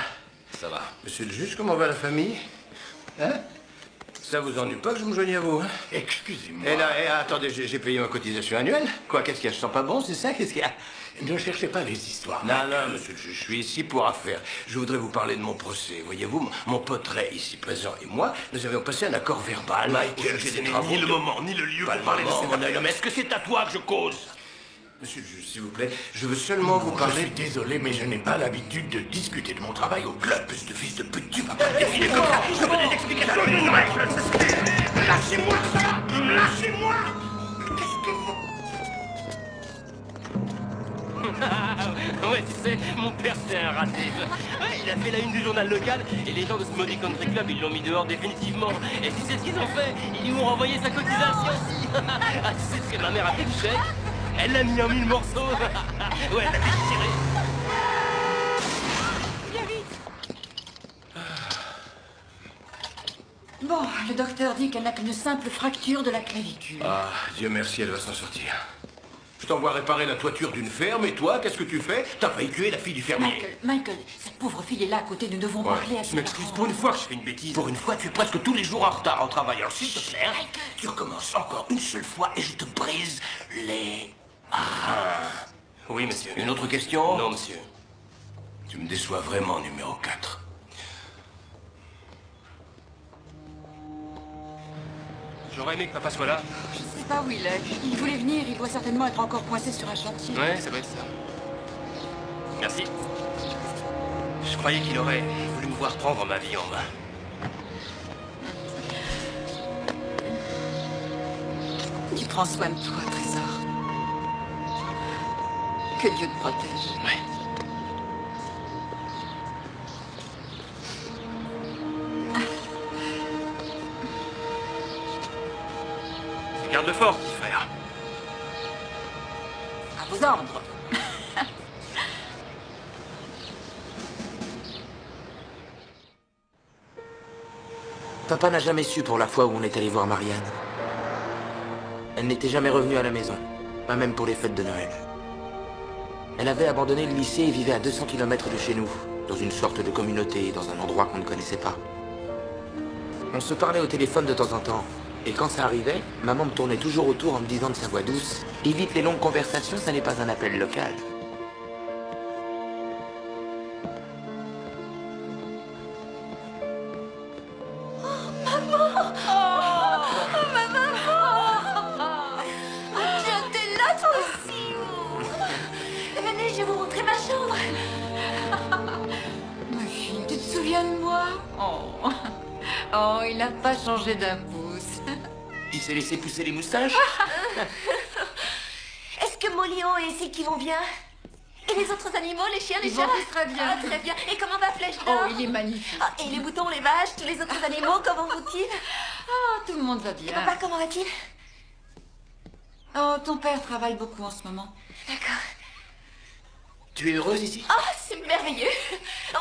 ça va. Monsieur le juge, comment va la famille? Hein? Ça vous ennuie pas que je me joigne à vous, hein? Excusez-moi. Et là, attendez, j'ai payé ma cotisation annuelle. Quoi, qu'est-ce qu'il y a? Je sens pas bon, c'est ça? Qu'est-ce qu'il y a? Ne cherchez pas les histoires. Non, non, monsieur le juge, je suis ici pour affaire. Je voudrais vous parler de mon procès. Voyez-vous, mon pote Ray, ici présent, et moi, nous avions passé un accord verbal. Michael, au sujet ce des n'est travaux ni le de- moment, ni le lieu Pas pour le parler de moment, cette mon affaire. homme. Est-ce que c'est à toi que je cause? Monsieur le juge, s'il vous plaît, je veux seulement vous Je parler... suis désolé, mais je n'ai pas l'habitude de discuter de mon travail au club. Plus de fils de pute, tu vas pas me défiler comme ça. Je veux des explications. Lâchez-moi ça! Lâchez-moi! Qu'est-ce que vous... Ouais, tu sais, mon père c'est un raté. Ouais, il a fait la une du journal local et les gens de ce maudit country club, ils l'ont mis dehors définitivement. Et tu sais ce qu'ils ont fait? Ils lui ont renvoyé sa cotisation. Ah, tu sais ce que ma mère a fait du chèque? Elle l'a mis en 1000 morceaux. Ouais, elle l'a déchiré. Viens vite. Bon, le docteur dit qu'elle n'a qu'une simple fracture de la clavicule. Ah, Dieu merci, elle va s'en sortir. Je t'envoie réparer la toiture d'une ferme, et toi, qu'est-ce que tu fais? T'as failli tuer la fille du fermier. Michael, cette pauvre fille est là à côté, nous devons parler à Je ses m'excuse parents. pour une fois que je fais une bêtise. Pour une fois, tu es presque tous les jours en retard au travail. Alors, s'il te plaît, hein, tu recommences encore une seule fois et je te brise les reins. Oui, monsieur. Une autre question? Non, monsieur. Tu me déçois vraiment, numéro 4. J'aurais aimé que papa soit là. Je sais pas où il est. Il voulait venir, il doit certainement être encore coincé sur un chantier. Ouais, ça doit être ça. Merci. Je croyais qu'il aurait voulu me voir prendre ma vie en main. Tu prends soin de toi, Trésor. Que Dieu te protège. Ouais. Garde fort, petit frère. À vos ordres. Papa n'a jamais su pour la fois où on est allé voir Marianne. Elle n'était jamais revenue à la maison, pas même pour les fêtes de Noël. Elle avait abandonné le lycée et vivait à 200 km de chez nous, dans une sorte de communauté, dans un endroit qu'on ne connaissait pas. On se parlait au téléphone de temps en temps, et quand ça arrivait, maman me tournait toujours autour en me disant de sa voix douce « Évite les longues conversations, ça n'est pas un appel local. » Oh, il n'a pas changé d'un pouce. Il s'est laissé pousser les moustaches. Est-ce que Molion et Silky vont bien? Et les autres animaux, les chiens, les Ils chats? vont tous très bien. Ah, très bien. Et comment va Flèche d'Or? Oh, il est magnifique. Ah, et les moutons, les vaches, tous les autres animaux, comment vont-ils? Ah, tout le monde va Et bien. papa, comment va-t-il? Oh, ton père travaille beaucoup en ce moment. D'accord. Tu es heureuse ici? Ah, c'est merveilleux.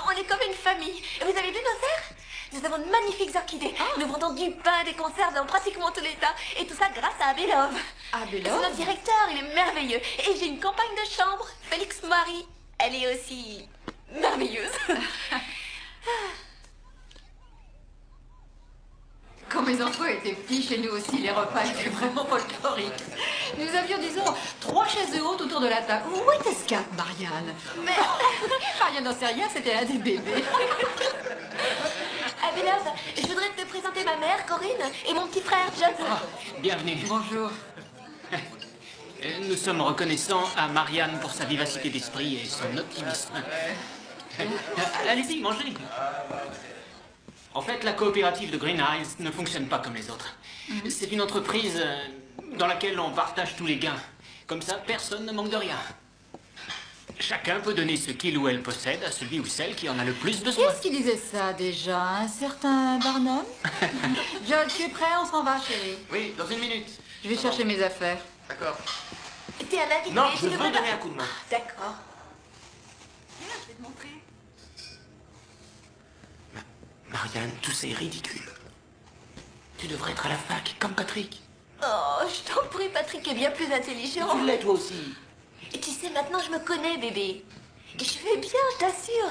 On est comme une famille. Vous avez vu nos serres? Nous avons de magnifiques orchidées. Nous vendons du pain, des conserves dans pratiquement tous les tas. Et tout ça grâce à Abelov. Abelov? C'est notre directeur, il est merveilleux. Et j'ai une compagne de chambre, Félix Marie. Elle est aussi merveilleuse. Quand mes enfants étaient petits, chez nous aussi, les repas étaient vraiment folkloriques. Nous avions, disons, 3 chaises hautes autour de la table. Où était ce cap, Marianne? Mais Marianne n'en sait rien, c'était un des bébés. Abelov, je voudrais te présenter ma mère, Corinne, et mon petit frère, John. Bienvenue. Bonjour. Nous sommes reconnaissants à Marianne pour sa vivacité d'esprit et son optimisme. Allez-y, mangez. En fait, la coopérative de Green Hills ne fonctionne pas comme les autres. C'est une entreprise dans laquelle on partage tous les gains. Comme ça, personne ne manque de rien. Chacun peut donner ce qu'il ou elle possède à celui ou celle qui en a le plus besoin. Qui est-ce qui disait ça déjà? Un certain Barnum? George, tu es prêt? On s'en va, chérie. Oui, dans 1 minute. Je vais chercher mes affaires. D'accord. T'es un invité. Non, je tu veux devrais donner pas- un coup de main. D'accord. Viens, je vais te montrer. Marianne, tout ça est ridicule. Tu devrais être à la fac, comme Patrick. Oh, je t'en prie, Patrick est bien plus intelligent. Tu l'es toi aussi. Et tu sais, maintenant, je me connais, bébé. Et je vais bien, je t'assure.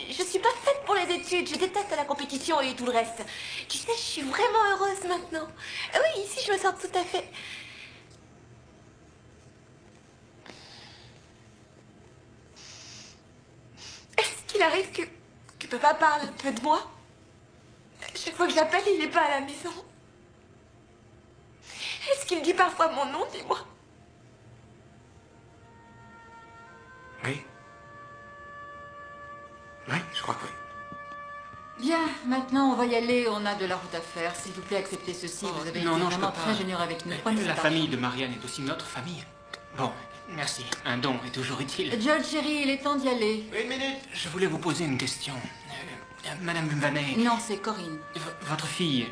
Je suis pas faite pour les études. Je déteste la compétition et tout le reste. Tu sais, je suis vraiment heureuse maintenant. Ah oui, ici, je me sens tout à fait... Est-ce qu'il arrive que papa parle un peu de moi? Chaque fois que j'appelle, il n'est pas à la maison. Est-ce qu'il dit parfois mon nom, dis-moi? Oui. Oui, je crois que oui. Bien, maintenant on va y aller, on a de la route à faire. S'il vous plaît, acceptez ceci, vous avez non, été non, je vraiment peux très pas. généreux avec nous. Prenez La cet famille de Marianne est aussi notre famille. Bon, merci. Un don est toujours utile. argent. George, chérie, il est temps d'y aller. 1 minute. Je voulais vous poser une question. Madame Vanet, Non, c'est Corinne. votre fille,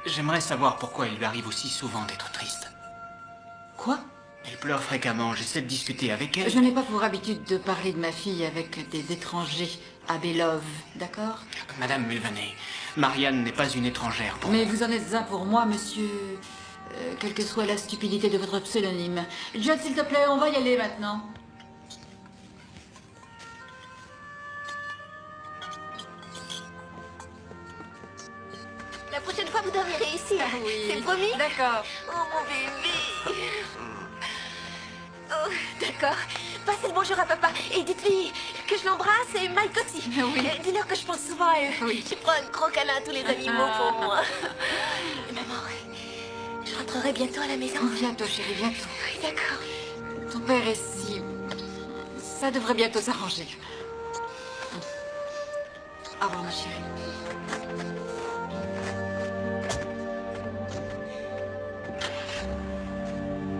j'aimerais savoir pourquoi il lui arrive aussi souvent d'être triste. Quoi? Elle pleure fréquemment, j'essaie de discuter avec elle. Je n'ai pas pour habitude de parler de ma fille avec des étrangers à Belove, d'accord? Madame Mulvaney, Marianne n'est pas une étrangère pour Mais moi. vous en êtes un pour moi, monsieur. Quelle que soit la stupidité de votre pseudonyme. Judd, s'il te plaît, on va y aller maintenant. La prochaine fois, vous dormirez ici. Ah oui. C'est promis? D'accord. Oh, mon bébé. Oh, d'accord. Passez le bonjour à papa et dites-lui que je l'embrasse et Mike aussi. Oui. Dis-leur que je pense souvent à eux. Oui. Je prends un gros câlin à tous les animaux pour moi. Maman, je rentrerai bientôt à la maison. Bientôt, chérie, bientôt. Oui, d'accord. Ton père est si... Ça devrait bientôt s'arranger. Au revoir, ma chérie.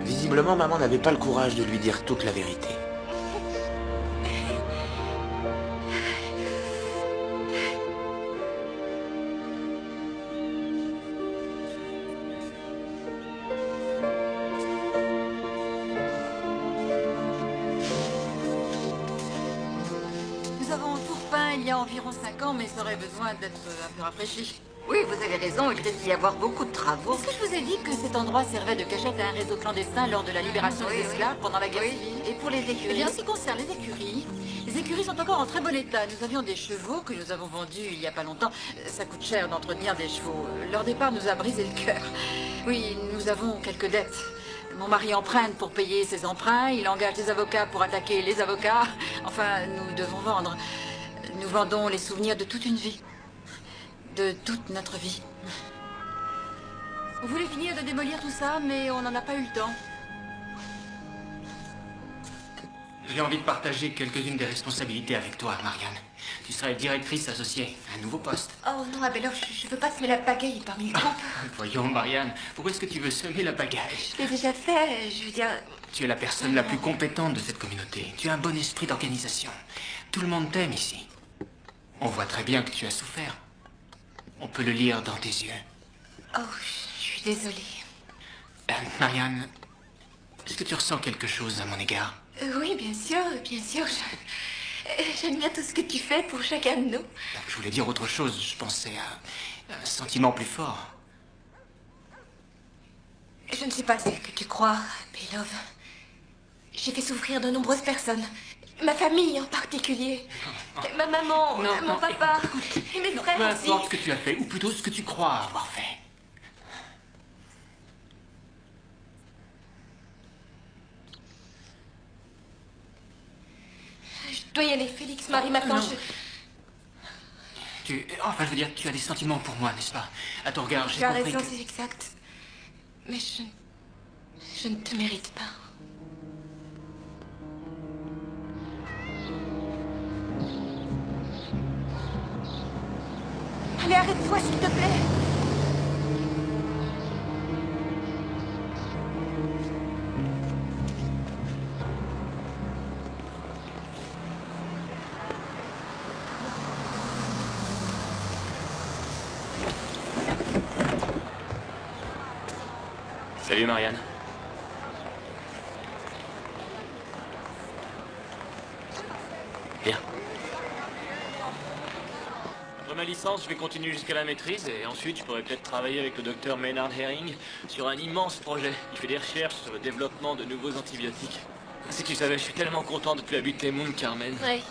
Visiblement, maman n'avait pas le courage de lui dire toute la vérité. Nous avons tout repeint il y a environ 5 ans, mais ça aurait besoin d'être un peu rafraîchi. Oui, vous avez raison, il risque d'y avoir beaucoup de travaux. Est-ce que je vous ai dit que cet endroit servait de cachette à un réseau clandestin lors de la libération des esclaves pendant la guerre civile? Et pour les écuries? Eh bien, en ce qui concerne les écuries sont encore en très bon état. Nous avions des chevaux que nous avons vendus il y a pas longtemps. Ça coûte cher d'entretenir des chevaux. Leur départ nous a brisé le cœur. Oui, nous avons quelques dettes. Mon mari emprunte pour payer ses emprunts, il engage des avocats pour attaquer les avocats. Enfin, nous devons vendre. Nous vendons les souvenirs de toute une vie. De toute notre vie. On voulait finir de démolir tout ça, mais on n'en a pas eu le temps. J'ai envie de partager quelques-unes des responsabilités avec toi, Marianne. Tu serais directrice associée, un nouveau poste. Oh non, Abelov, je veux pas semer la pagaille parmi le groupe. Voyons, Marianne, pourquoi est-ce que tu veux semer la pagaille? Je l'ai déjà fait, je veux dire... Tu es la personne la plus compétente de cette communauté. Tu as un bon esprit d'organisation. Tout le monde t'aime ici. On voit très bien que tu as souffert. On peut le lire dans tes yeux. Oh, je suis désolée. Marianne, est-ce que tu ressens quelque chose à mon égard? Oui, bien sûr, bien sûr. J'aime bien tout ce que tu fais pour chacun de nous. Je voulais dire autre chose. Je pensais à un sentiment plus fort. Je ne sais pas ce que tu crois, Belov. J'ai fait souffrir de nombreuses personnes. Ma famille en particulier. Ma maman, mon papa, et mes frères Peu aussi. importe ce que tu as fait, ou plutôt ce que tu crois avoir fait. Je dois y aller, Félix, Marie, maintenant. Enfin, je veux dire, tu as des sentiments pour moi, n'est-ce pas? À ton regard, j'ai Tu as compris raison, que... c'est exact. Mais je ne te mérite pas. Allez, arrête-toi, s'il te plaît. Salut Marianne. Viens. Après ma licence, je vais continuer jusqu'à la maîtrise et ensuite je pourrais peut-être travailler avec le docteur Maynard Herring sur un immense projet. Il fait des recherches sur le développement de nouveaux antibiotiques. Si tu savais, je suis tellement content de plus habiter Mount Carmel. Oui.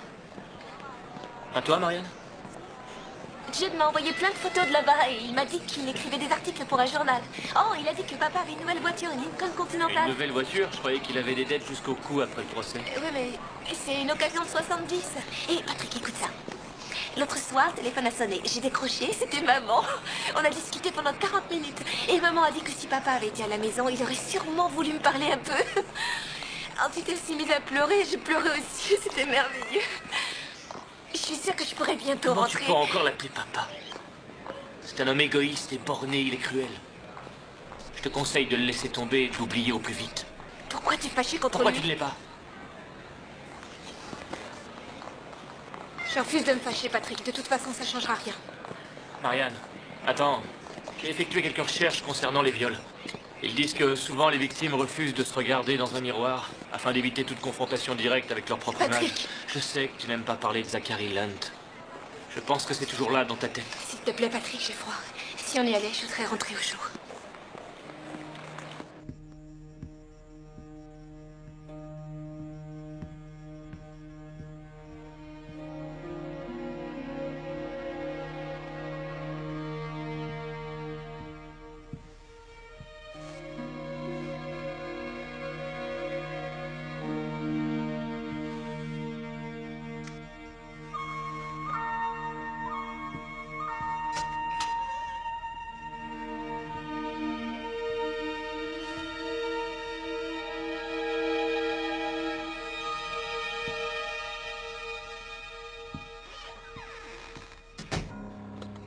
À toi, Marianne? Judd m'a envoyé plein de photos de là-bas et il m'a dit qu'il écrivait des articles pour un journal. Oh, il a dit que papa avait une nouvelle voiture, une Lincoln Continental. Une nouvelle voiture? Je croyais qu'il avait des dettes jusqu'au cou après le procès. Oui, mais c'est une occasion de 70. Et Patrick, écoute ça. L'autre soir, le téléphone a sonné. J'ai décroché, c'était maman. On a discuté pendant 40 minutes. Et maman a dit que si papa avait été à la maison, il aurait sûrement voulu me parler un peu. Ensuite, elle s'est mise à pleurer. Je pleurais aussi. C'était merveilleux. Je suis sûre que je pourrais bientôt Comment rentrer. tu peux encore l'appeler papa? C'est un homme égoïste et borné, il est cruel. Je te conseille de le laisser tomber et de l'oublier au plus vite. Pourquoi tu es fâché contre Pourquoi lui? tu ne l'es pas? Je refuse de me fâcher, Patrick. De toute façon, ça changera rien. Marianne, attends. J'ai effectué quelques recherches concernant les viols. Ils disent que souvent les victimes refusent de se regarder dans un miroir afin d'éviter toute confrontation directe avec leur propre image. Je sais que tu n'aimes pas parler de Zachary Lunt. Je pense que c'est toujours là dans ta tête. S'il te plaît, Patrick, j'ai froid. Si on y allait, je serais rentrée au chaud.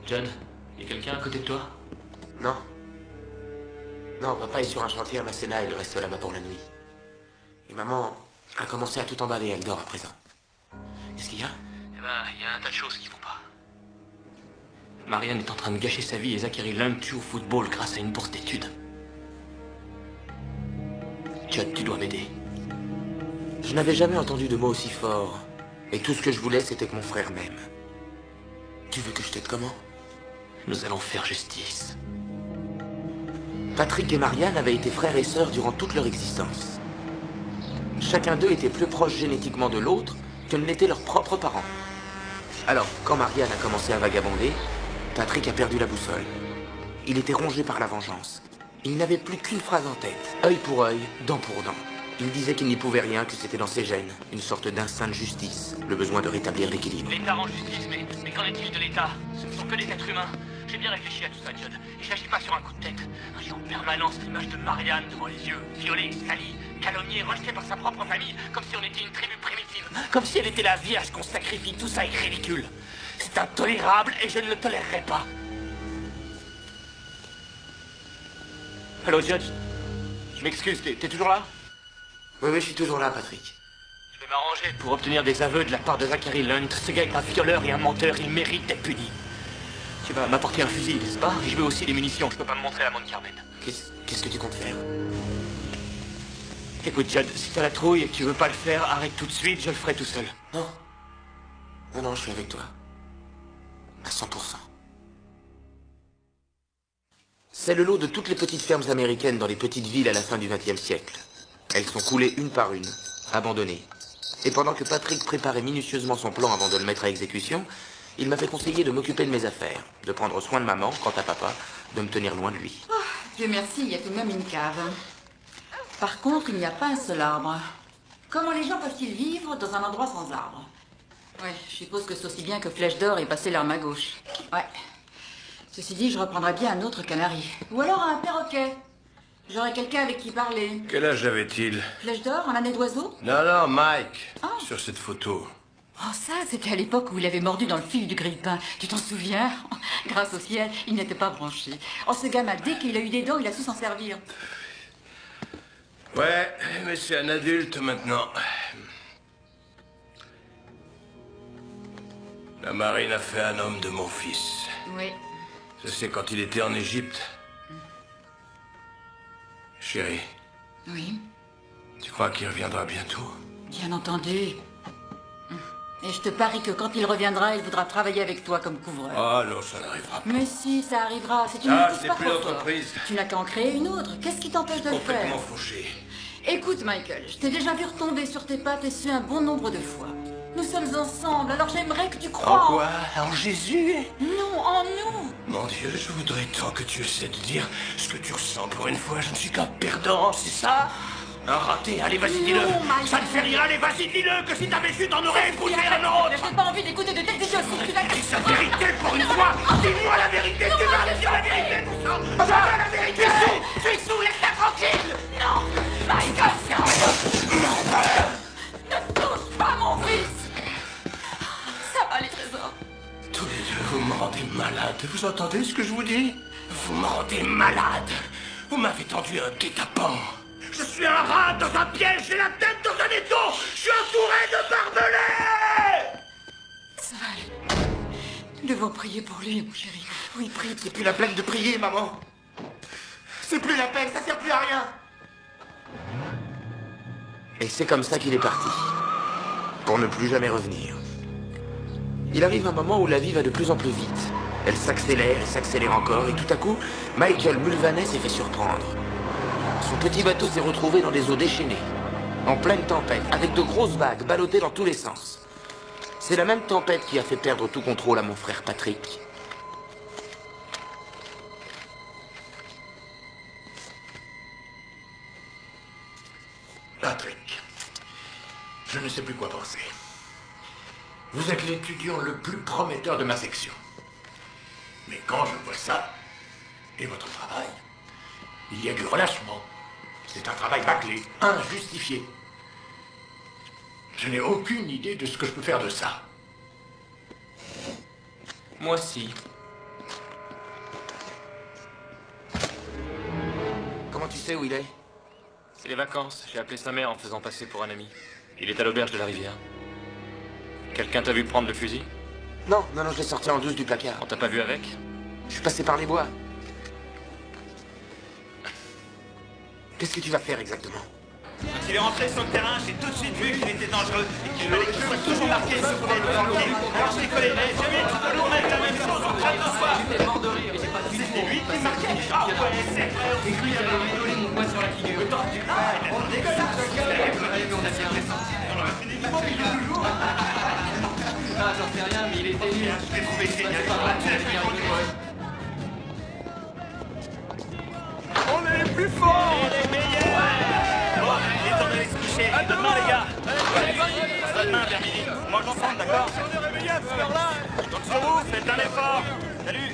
John, y a quelqu'un à côté de toi? Non. Non, papa est sur un chantier à Masséna et il reste là-bas pour la nuit. Et maman a commencé à tout emballer, elle dort à présent. Qu'est-ce qu'il y a? Eh ben, il y a un tas de choses qui vont pas. Marianne est en train de gâcher sa vie et Zachary Lunt tue au football grâce à une bourse d'études. Judd, tu dois m'aider. Je n'avais jamais entendu de mots aussi forts. Et tout ce que je voulais, c'était que mon frère m'aime. Tu veux que je t'aide comment? Nous allons faire justice. Patrick et Marianne avaient été frères et sœurs durant toute leur existence. Chacun d'eux était plus proche génétiquement de l'autre que ne l'étaient leurs propres parents. Alors, quand Marianne a commencé à vagabonder, Patrick a perdu la boussole. Il était rongé par la vengeance. Il n'avait plus qu'une phrase en tête. Œil pour œil, dent pour dent. Il disait qu'il n'y pouvait rien, que c'était dans ses gènes. Une sorte d'instinct de justice. Le besoin de rétablir l'équilibre. L'État rend justice, mais qu'en est-il de l'État? Ce ne sont que des êtres humains. J'ai bien réfléchi à tout ça, Judd. Et je n'agis pas sur un coup de tête. J'ai en permanence l'image de Marianne devant les yeux. Violée, salie, calomniée, rejetée par sa propre famille. Comme si on était une tribu primitive. Comme si elle était la vierge qu'on sacrifie. Tout ça est ridicule. C'est intolérable et je ne le tolérerai pas. Allô, Judd? Je m'excuse, t'es toujours là? Oui, je suis toujours là, Patrick. Je vais m'arranger pour obtenir des aveux de la part de Zachary Lunt. Ce gars est un violeur et un menteur, il mérite d'être puni. Tu vas m'apporter un fusil, n'est-ce pas? Et je veux aussi des munitions, je peux pas me montrer à Mount Carmel. Qu'est-ce que tu comptes faire? Écoute, Judd, si t'as la trouille et que tu veux pas le faire, arrête tout de suite, je le ferai tout seul. Non. Non, je suis avec toi. À 100%. C'est le lot de toutes les petites fermes américaines dans les petites villes à la fin du XXe siècle. Elles sont coulées une par une, abandonnées. Et pendant que Patrick préparait minutieusement son plan avant de le mettre à exécution, il m'avait conseillé de m'occuper de mes affaires, de prendre soin de maman, quant à papa, de me tenir loin de lui. Oh, Dieu merci, il y a tout de même une cave. Par contre, il n'y a pas un seul arbre. Comment les gens peuvent-ils vivre dans un endroit sans arbre? Ouais, je suppose que c'est aussi bien que Flèche d'Or ait passé l'arme à gauche. Ouais. Ceci dit, je reprendrais bien un autre canari. Ou alors un perroquet. J'aurais quelqu'un avec qui parler. Quel âge avait-il? Flèche d'Or, un année d'oiseau? Non, Mike. Sur cette photo. Oh, ça, c'était à l'époque où il avait mordu dans le fil du grille-pain. Tu t'en souviens? Grâce au ciel, il n'était pas branché. Oh, ce gamin, dès qu'il a eu des dents, il a su s'en servir. Ouais, mais c'est un adulte maintenant. La marine a fait un homme de mon fils. Oui. Ça, c'est quand il était en Égypte. Chérie. Oui. Tu crois qu'il reviendra bientôt? Bien entendu. Et je te parie que quand il reviendra, il voudra travailler avec toi comme couvreur. Ah non, ça n'arrivera pas. Mais si, ça arrivera. C'est une Ah, notice c'est pas plus trop d'entreprise. fort. Tu n'as qu'à en créer une autre. Qu'est-ce qui t'empêche de le faire? Complètement fauché. Écoute, Michael, je t'ai déjà vu retomber sur tes pattes et ce un bon nombre de fois. Nous sommes ensemble, alors j'aimerais que tu crois... En quoi? En Jésus? Non, en nous. Mon Dieu, je voudrais tant que tu essaies de dire ce que tu ressens pour une fois. Je ne suis qu'un perdant, c'est ça? Un raté, allez, vas-y, dis-le. Ça ne fait rien, allez, vas-y, dis-le, que si t'avais su, t'en aurais épousé un autre. Je n'ai pas envie d'écouter de telles idioties. Dis sa vérité pour une fois. Dis-moi la vérité, tu vas dire la vérité, tout ça. Tu veux la vérité? Tu es sous, laisse-la tranquille. Non, Michael, ne touche pas mon fils. Ça va, les trésors. Tous les deux, vous me rendez malade. Vous entendez ce que je vous dis? Vous me rendez malade. Vous m'avez tendu un guet-apens. Je suis un rat dans un piège, j'ai la tête dans un étau. Je suis entouré de barbelés. Ça va aller. Nous devons prier pour lui, mon chéri. Oui, prie. C'est plus la peine de prier, maman. C'est plus la peine, ça sert plus à rien. Et c'est comme ça qu'il est parti. Pour ne plus jamais revenir. Il arrive un moment où la vie va de plus en plus vite. Elle s'accélère et s'accélère encore, et tout à coup, Michael Mulvaney s'est fait surprendre. Son petit bateau s'est retrouvé dans des eaux déchaînées, en pleine tempête, avec de grosses vagues ballottées dans tous les sens. C'est la même tempête qui a fait perdre tout contrôle à mon frère Patrick. Patrick, je ne sais plus quoi penser. Vous êtes l'étudiant le plus prometteur de ma section. Mais quand je vois ça, et votre travail, il y a du relâchement. C'est un travail bâclé, injustifié. Je n'ai aucune idée de ce que je peux faire de ça. Moi si. Comment tu sais où il est? C'est les vacances. J'ai appelé sa mère en faisant passer pour un ami. Il est à l'auberge de la rivière. Quelqu'un t'a vu prendre le fusil? Non, je l'ai sorti en douce du placard. On t'a pas vu avec? Je suis passé par les bois. Qu'est-ce que tu vas faire exactement? Quand il est rentré sur le terrain, j'ai tout de suite vu qu'il était dangereux et qu'il fallait qu'il soit toujours marqué sur le flanqué. Alors je l'ai collé. Jamais tu peux nous remettre la même chose en train de soir. C'était lui qui marquait. Ah ouais, c'est vrai. J'ai cru qu'il avait rigolé mon poing sur la figure. On dégueulasse. On a bien ressenti. On aurait fini de toujours. Ah, j'en sais rien, mais il était nul. Je l'ai trouvé génial. On est les plus forts. On est les meilleurs. Bon, il est temps d'aller se coucher. À demain, les gars. À demain, vers midi. On mange ensemble, d'accord? Si on est réveillés à cette heure-là. Je compte sur vous, faites un effort. Salut.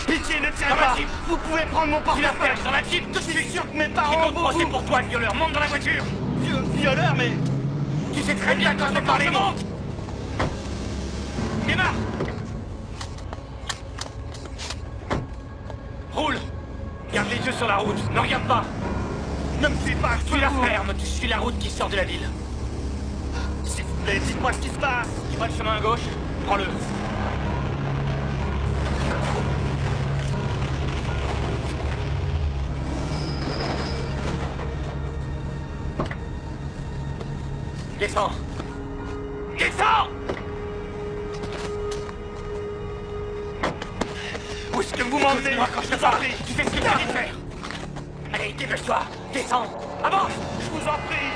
Pitié, ne tirez pas! Vous pouvez prendre mon portefeuille dans la Jeep! Je suis sûr que mes parents vont procès pour toi, violeur! Monte dans la voiture! Violeur, mais... Tu sais très bien quand je te parle, monte! Démarre! Roule! Garde les yeux sur la route, ne regarde pas! Ne me suis pas! Tu la ferme, tu suis la route qui sort de la ville. S'il vous plaît, dites-moi ce qui se passe! Tu vois le chemin à gauche? Prends-le! Descends! Descends! Où est-ce que vous m'emmenez quand je te parle? Tu fais ce que tu as dit de faire! Allez, dépêche-toi! Descends! Avance! Je vous en prie!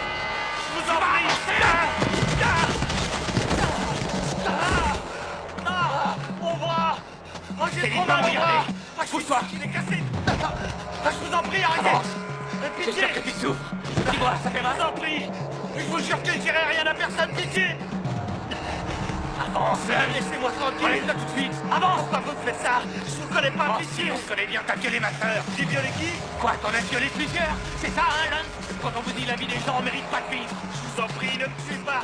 Je vous en prie! Mon bras! Oh, j'ai trop mal au bras! Pousse-toi! Il est cassé! Je vous en prie, arrêtez! J'espère que tu souffres! Dis-moi, ça fait mal! Je vous en prie! Je vous jure que je dirai rien à personne, pitié! Avance! Laissez-moi tranquille! Allez, là tout de suite! Avance! Pourquoi vous faites ça? Je vous connais pas, pitié! On se connaît bien, t'as violé ma sœur! J'ai violé qui? Quoi, t'en as violé plusieurs? C'est ça, hein, Lance? Quand on vous dit la vie des gens, on mérite pas de vivre! Je vous en prie, ne me tuez pas!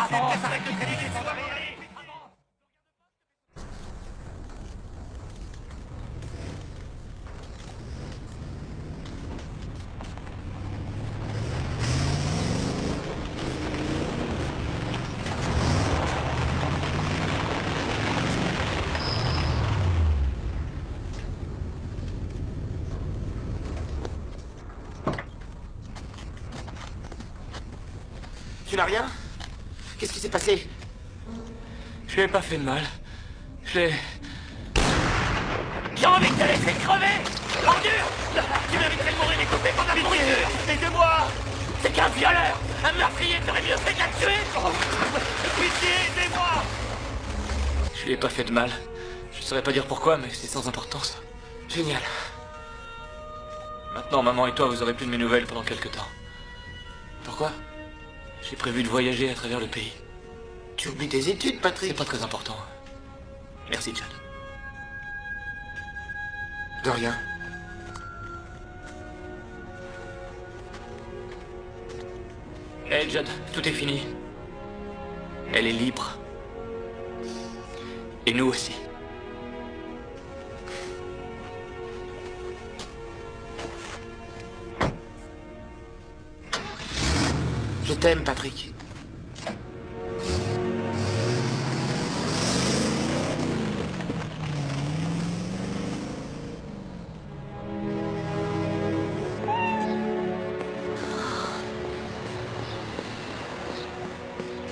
Avance! Arrête de crier des soirées! Allez! Tu n'as rien? Qu'est-ce qui s'est passé? Je lui ai pas fait de mal. Je l'ai... J'ai envie de te laisser crever! Ordure! Tu mériterais de mourir découpé par la pourriture! Aidez-moi! C'est qu'un violeur! Un meurtrier t'aurait mieux fait de la tuer! Pitié, aidez-moi! Je lui ai pas fait de mal. Je saurais pas dire pourquoi, mais c'est sans importance. Génial. Maintenant, maman et toi, vous aurez plus de mes nouvelles pendant quelques temps. Pourquoi? J'ai prévu de voyager à travers le pays. Tu oublies tes études, Patrick. C'est pas très important. Merci, Judd. De rien. Hey, Judd, tout est fini. Elle est libre. Et nous aussi. Je t'aime, Patrick.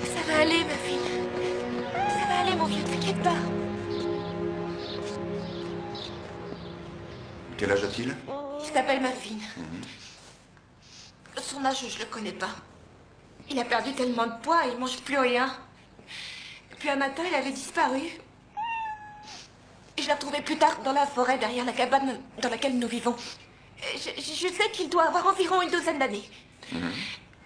Ça va aller, ma fille. Ça va aller, mon vieux, t'inquiète pas. Quel âge a-t-il? Il s'appelle Muffin. Son âge, je le connais pas. Il a perdu tellement de poids, il mange plus rien. Et puis un matin, il avait disparu. Et je l'ai retrouvé plus tard dans la forêt, derrière la cabane dans laquelle nous vivons. Je sais qu'il doit avoir environ une douzaine d'années.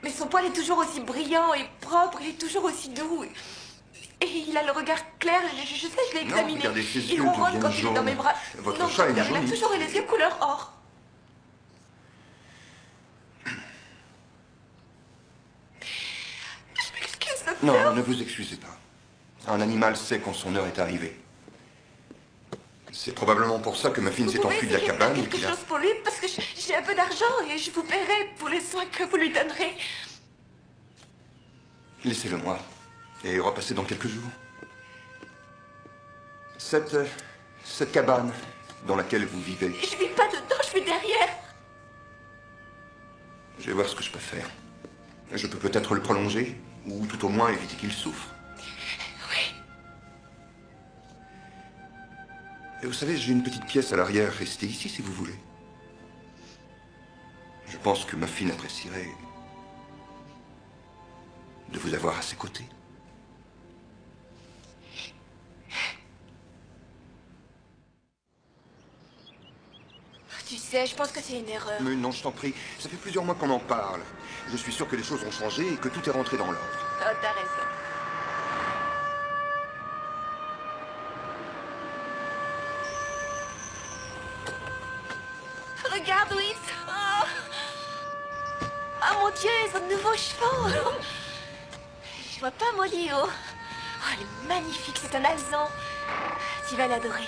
Mais son poil est toujours aussi brillant et propre, il est toujours aussi doux. Et il a le regard clair, je sais, je l'ai examiné. Regardez, ses Il yeux ronronne quand il est deviennent dans mes jaunes. bras. Votre Non, chat est il a jauni. toujours eu les yeux couleur or. Je m'excuse, docteur. Non, ne vous excusez pas. Un animal sait quand son heure est arrivée. C'est probablement pour ça que Muffin s'est enfui de la cabane et Quelque qu'il a... chose pour lui, parce que j'ai un peu d'argent et je vous paierai pour les soins que vous lui donnerez. Laissez-le moi. Et repassez dans quelques jours. Cette cabane dans laquelle vous vivez, Je vis pas dedans, je vis derrière. je vais voir ce que je peux faire. Je peux peut-être le prolonger, ou tout au moins éviter qu'il souffre. Oui. Et vous savez, j'ai une petite pièce à l'arrière. Restez ici si vous voulez. Je pense que Muffin apprécierait de vous avoir à ses côtés. Tu sais, je pense que c'est une erreur. Mais non, je t'en prie. Ça fait plusieurs mois qu'on en parle. Je suis sûr que les choses ont changé et que tout est rentré dans l'ordre. Oh, t'as raison. Regarde, Louis. Oh. Oh mon Dieu, ils ont de nouveaux chevaux. Je vois pas Molly. Oh, elle est magnifique, c'est un alezan. Tu vas l'adorer.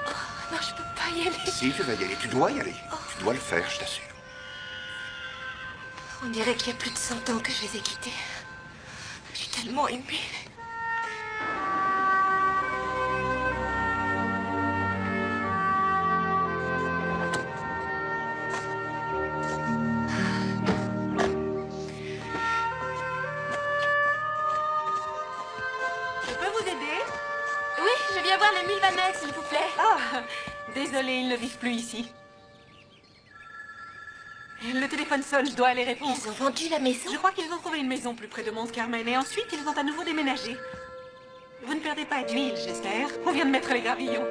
Oh, non, je peux pas y aller. Si, tu vas y aller. Tu dois y aller. Tu dois le faire, je t'assure. On dirait qu'il y a plus de 100 ans que je les ai quittés. Je suis tellement émue. Je peux vous aider? Oui, je viens voir les Mulvanais, s'il vous plaît. Ah, désolé, ils ne vivent plus ici. Le téléphone sonne, je dois aller répondre. Ils ont vendu la maison? Je crois qu'ils ont trouvé une maison plus près de Mons Carmel et ensuite ils ont à nouveau déménagé. Vous ne perdez pas d'huile, j'espère. On vient de mettre les gravillons.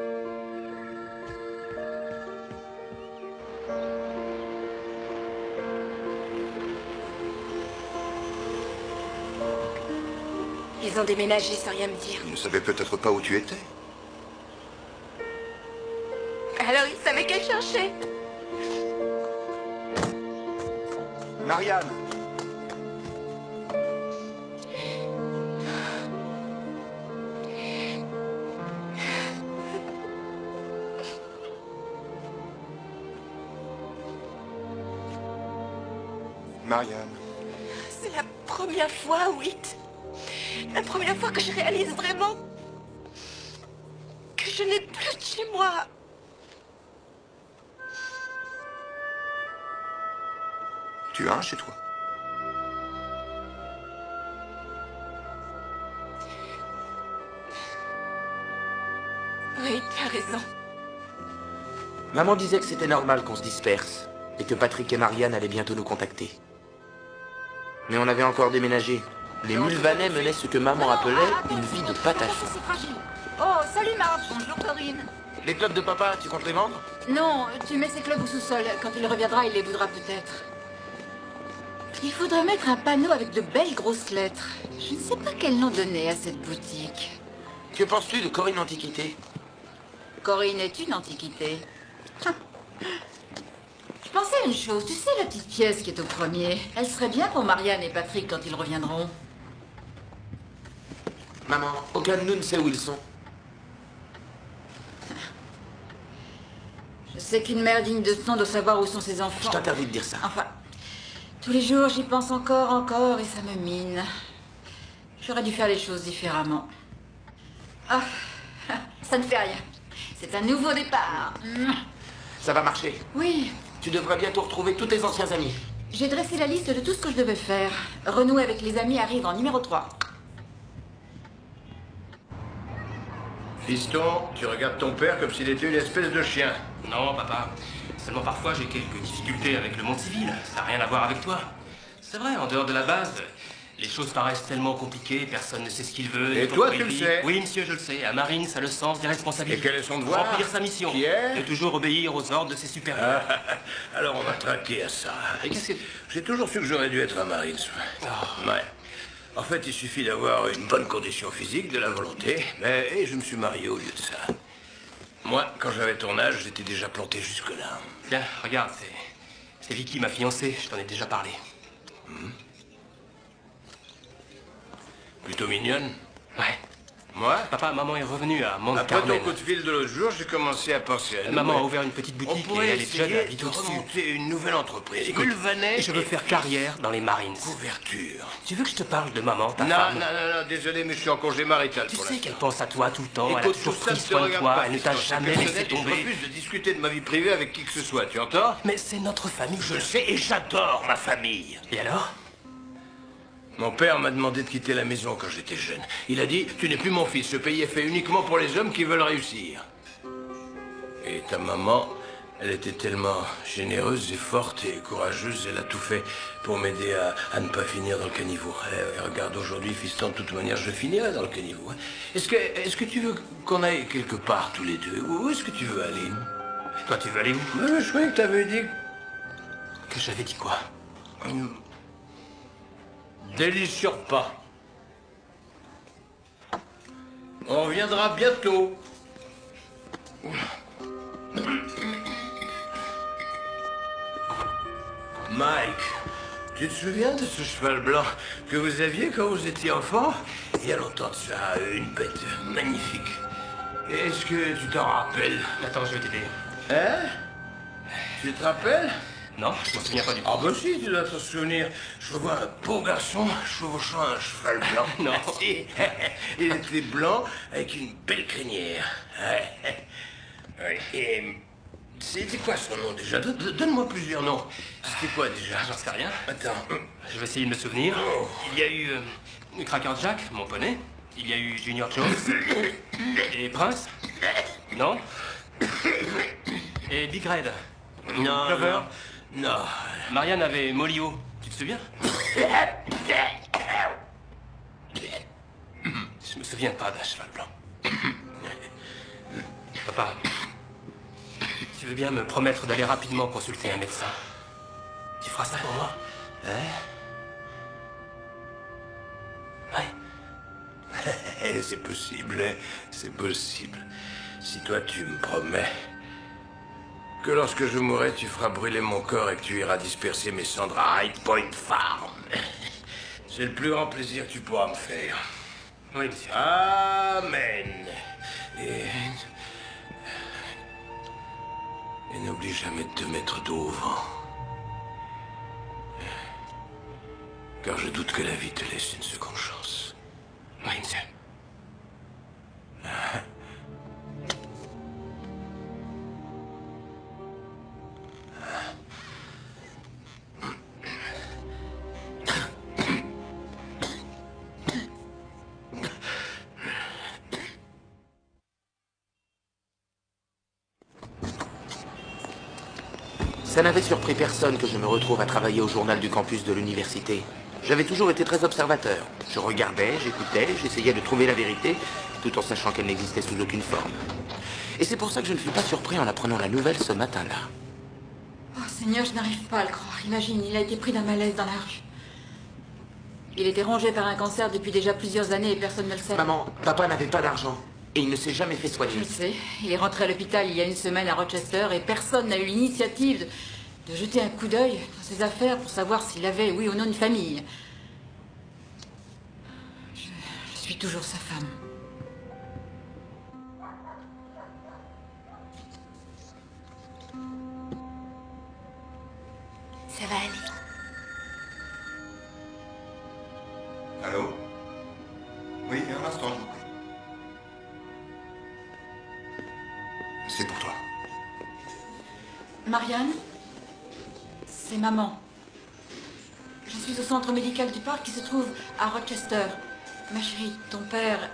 Ils ont déménagé sans rien me dire. Ils ne savaient peut-être pas où tu étais. Alors ils savaient qu'elle cherchait. Marianne! Marianne. C'est la première fois, Whit. La première fois que je réalise vraiment que je n'ai plus de chez moi. Tu as un chez toi? Oui, tu as raison. Maman disait que c'était normal qu'on se disperse et que Patrick et Marianne allaient bientôt nous contacter. Mais on avait encore déménagé. Les Mulvanais menaient ce que maman appelait une vie de patachon. C'est fragile. Oh, salut Marge. Bonjour Corinne. Les clubs de papa, tu comptes les vendre? Non, tu mets ces clubs au sous-sol. Quand il reviendra, il les voudra peut-être. Il faudrait mettre un panneau avec de belles grosses lettres. Je ne sais pas quel nom donner à cette boutique. Que penses-tu de Corinne Antiquité? Corinne est une antiquité. Je pensais à une chose. Tu sais la petite pièce qui est au premier? Elle serait bien pour Marianne et Patrick quand ils reviendront. Maman, aucun de nous ne sait où ils sont. Je sais qu'une mère digne de ce nom doit savoir où sont ses enfants. Je t'interdis de dire ça. Enfin, Tous les jours, j'y pense encore, et ça me mine. J'aurais dû faire les choses différemment. Ah, ça ne fait rien. C'est un nouveau départ. Ça va marcher. Oui. Tu devrais bientôt retrouver tous tes anciens amis. J'ai dressé la liste de tout ce que je devais faire. Renouer avec les amis arrive en numéro 3. Fiston, tu regardes ton père comme s'il était une espèce de chien. Non, papa. Seulement parfois j'ai quelques difficultés avec le monde civil. Ça n'a rien à voir avec toi. C'est vrai, en dehors de la base, les choses paraissent tellement compliquées, personne ne sait ce qu'il veut. Et toi, tu le sais? Oui, monsieur, je le sais. À Marine, ça a le sens des responsabilités. Et quel est son devoir? Remplir sa mission. Qui est? De toujours obéir aux ordres de ses supérieurs. Alors on va traquer à ça. Et qu'est-ce que... J'ai toujours su que j'aurais dû être un Marines. Ouais. En fait, il suffit d'avoir une bonne condition physique, de la volonté. Mais je me suis marié au lieu de ça. Moi, quand j'avais ton âge, j'étais déjà planté jusque-là. Tiens, regarde, c'est Vicky, ma fiancée. Je t'en ai déjà parlé. Plutôt mignonne. Ouais. Moi? Papa, maman est revenue à Mont Après Carmel. ton coup de fil de l'autre jour, j'ai commencé à penser à nous. Maman a mais ouvert une petite boutique on pourrait et elle est jeune, essayer elle vit de au-dessus. remonter une nouvelle entreprise. Écoute, Mulvaney. je veux faire carrière dans les Marines. Couverture. Tu veux que je te parle de maman, ta Non, femme? non, désolé, mais je suis en congé marital Tu pour sais l'instant. qu'elle pense à toi tout le temps, elle a Écoute, toujours tout ça pris ne te soin de regarde toi, pas, elle ne t'a Fiston, c'est jamais laissé personnel et tomber. Je refuse de discuter de ma vie privée avec qui que ce soit, tu entends? Mais c'est notre famille. Je le sais et j'adore ma famille. Et alors? Mon père m'a demandé de quitter la maison quand j'étais jeune. Il a dit, tu n'es plus mon fils, ce pays est fait uniquement pour les hommes qui veulent réussir. Et ta maman, elle était tellement généreuse et forte et courageuse, elle a tout fait pour m'aider à ne pas finir dans le caniveau. Et regarde, aujourd'hui, fiston, de toute manière, je finirai dans le caniveau. Est-ce que tu veux qu'on aille quelque part tous les deux? Où est-ce que tu veux aller? Toi, tu veux aller où? Je croyais que t'avais dit... Que j'avais dit quoi? Délicieux repas. On reviendra bientôt. Mike, tu te souviens de ce cheval blanc que vous aviez quand vous étiez enfant? Il y a longtemps de ça, une bête magnifique. Est-ce que tu t'en rappelles? Attends, je vais t'aider. Hein? Tu te rappelles? Non, je m'en souviens pas du tout. Ah bah si, tu dois t'en souvenir. Je vois un beau garçon chevauchant un cheval blanc. Non. Si. Il était blanc avec une belle crinière. Ouais. Et c'était quoi son nom déjà? Donne-moi plusieurs noms. C'était quoi déjà? J'en sais rien. Attends. Je vais essayer de me souvenir. Oh. Il y a eu Cracker Jack, mon poney. Il y a eu Junior Jones. Et Prince. Non. Et Big Red. Non, Clover. Non. Marianne avait Molly-O. Tu te souviens? Je me souviens pas d'un cheval blanc. Papa, tu veux bien me promettre d'aller rapidement consulter un médecin? Tu feras ça pour moi? Ouais. C'est possible, hein. C'est possible. Si toi tu me promets que lorsque je mourrai, tu feras brûler mon corps et que tu iras disperser mes cendres à High Point Farm. C'est le plus grand plaisir que tu pourras me faire. Oui, monsieur. Amen. Et n'oublie jamais de te mettre dos au vent. Car je doute que la vie te laisse une seconde chance. Oui, monsieur. Ça n'avait surpris personne que je me retrouve à travailler au journal du campus de l'université. J'avais toujours été très observateur. Je regardais, j'écoutais, j'essayais de trouver la vérité, tout en sachant qu'elle n'existait sous aucune forme. Et c'est pour ça que je ne fus pas surpris en apprenant la nouvelle ce matin-là. Oh Seigneur, je n'arrive pas à le croire. Imagine, il a été pris d'un malaise dans la rue. Il était rongé par un cancer depuis déjà plusieurs années et personne ne le sait. Maman, papa n'avait pas d'argent. Et il ne s'est jamais fait soigner. Je le sais. Il est rentré à l'hôpital il y a une semaine à Rochester et personne n'a eu l'initiative de jeter un coup d'œil dans ses affaires pour savoir s'il avait, oui ou non, une famille. Je suis toujours sa femme. Ça va aller. Marianne, c'est maman. Je suis au centre médical du parc qui se trouve à Rochester. Ma chérie, ton père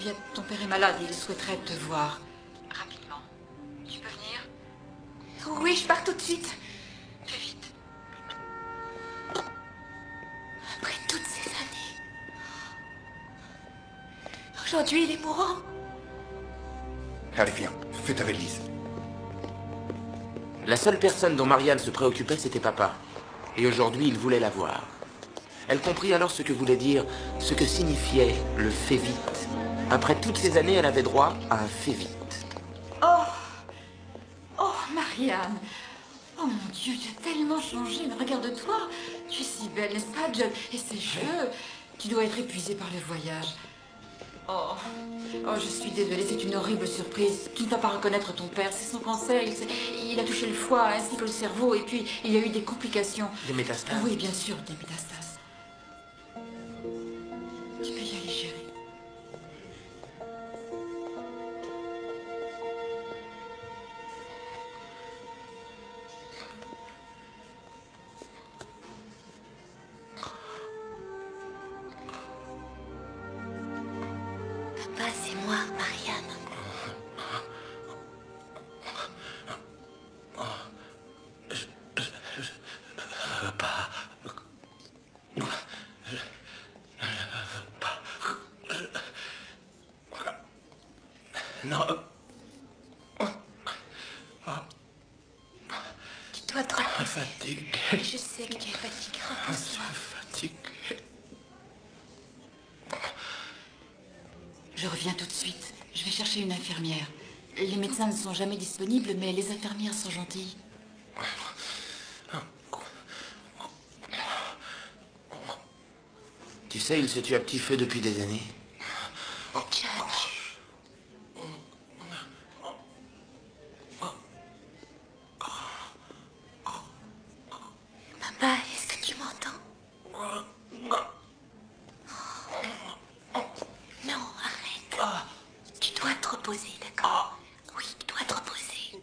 est malade et il souhaiterait te voir. Rapidement. Tu peux venir? Oui, je pars tout de suite. Fais vite. Après toutes ces années. Aujourd'hui, il est mourant. Allez, viens, fais ta valise. La seule personne dont Marianne se préoccupait, c'était papa. Et aujourd'hui, il voulait la voir. Elle comprit alors ce que voulait dire, ce que signifiait le « fais vite ». Après toutes ces années, elle avait droit à un « fais vite ». Oh, Marianne. Oh mon Dieu, tu as tellement changé. Mais regarde-toi. Tu es si belle, n'est-ce pas, John? Et ces cheveux. Tu dois être épuisée par le voyage. Oh, je suis désolée, c'est une horrible surprise. Tu ne vas pas reconnaître ton père, c'est son cancer. Il a touché le foie ainsi que le cerveau et puis il y a eu des complications. Des métastases? Oui, bien sûr, des métastases. Tu peux y aller, chérie. Papa, c'est moi, Marianne. Je veux pas. Non. Tu dois te reposer. Fatigué. Je sais que tu es fatigué. Je suis fatigué. Je reviens tout de suite. Je vais chercher une infirmière. Les médecins ne sont jamais disponibles, mais les infirmières sont gentilles. Tu sais, il se tue à petit feu depuis des années. Papa, est-ce que tu m'entends? Non, arrête. Tu dois te reposer, d'accord? Oui, tu dois te reposer.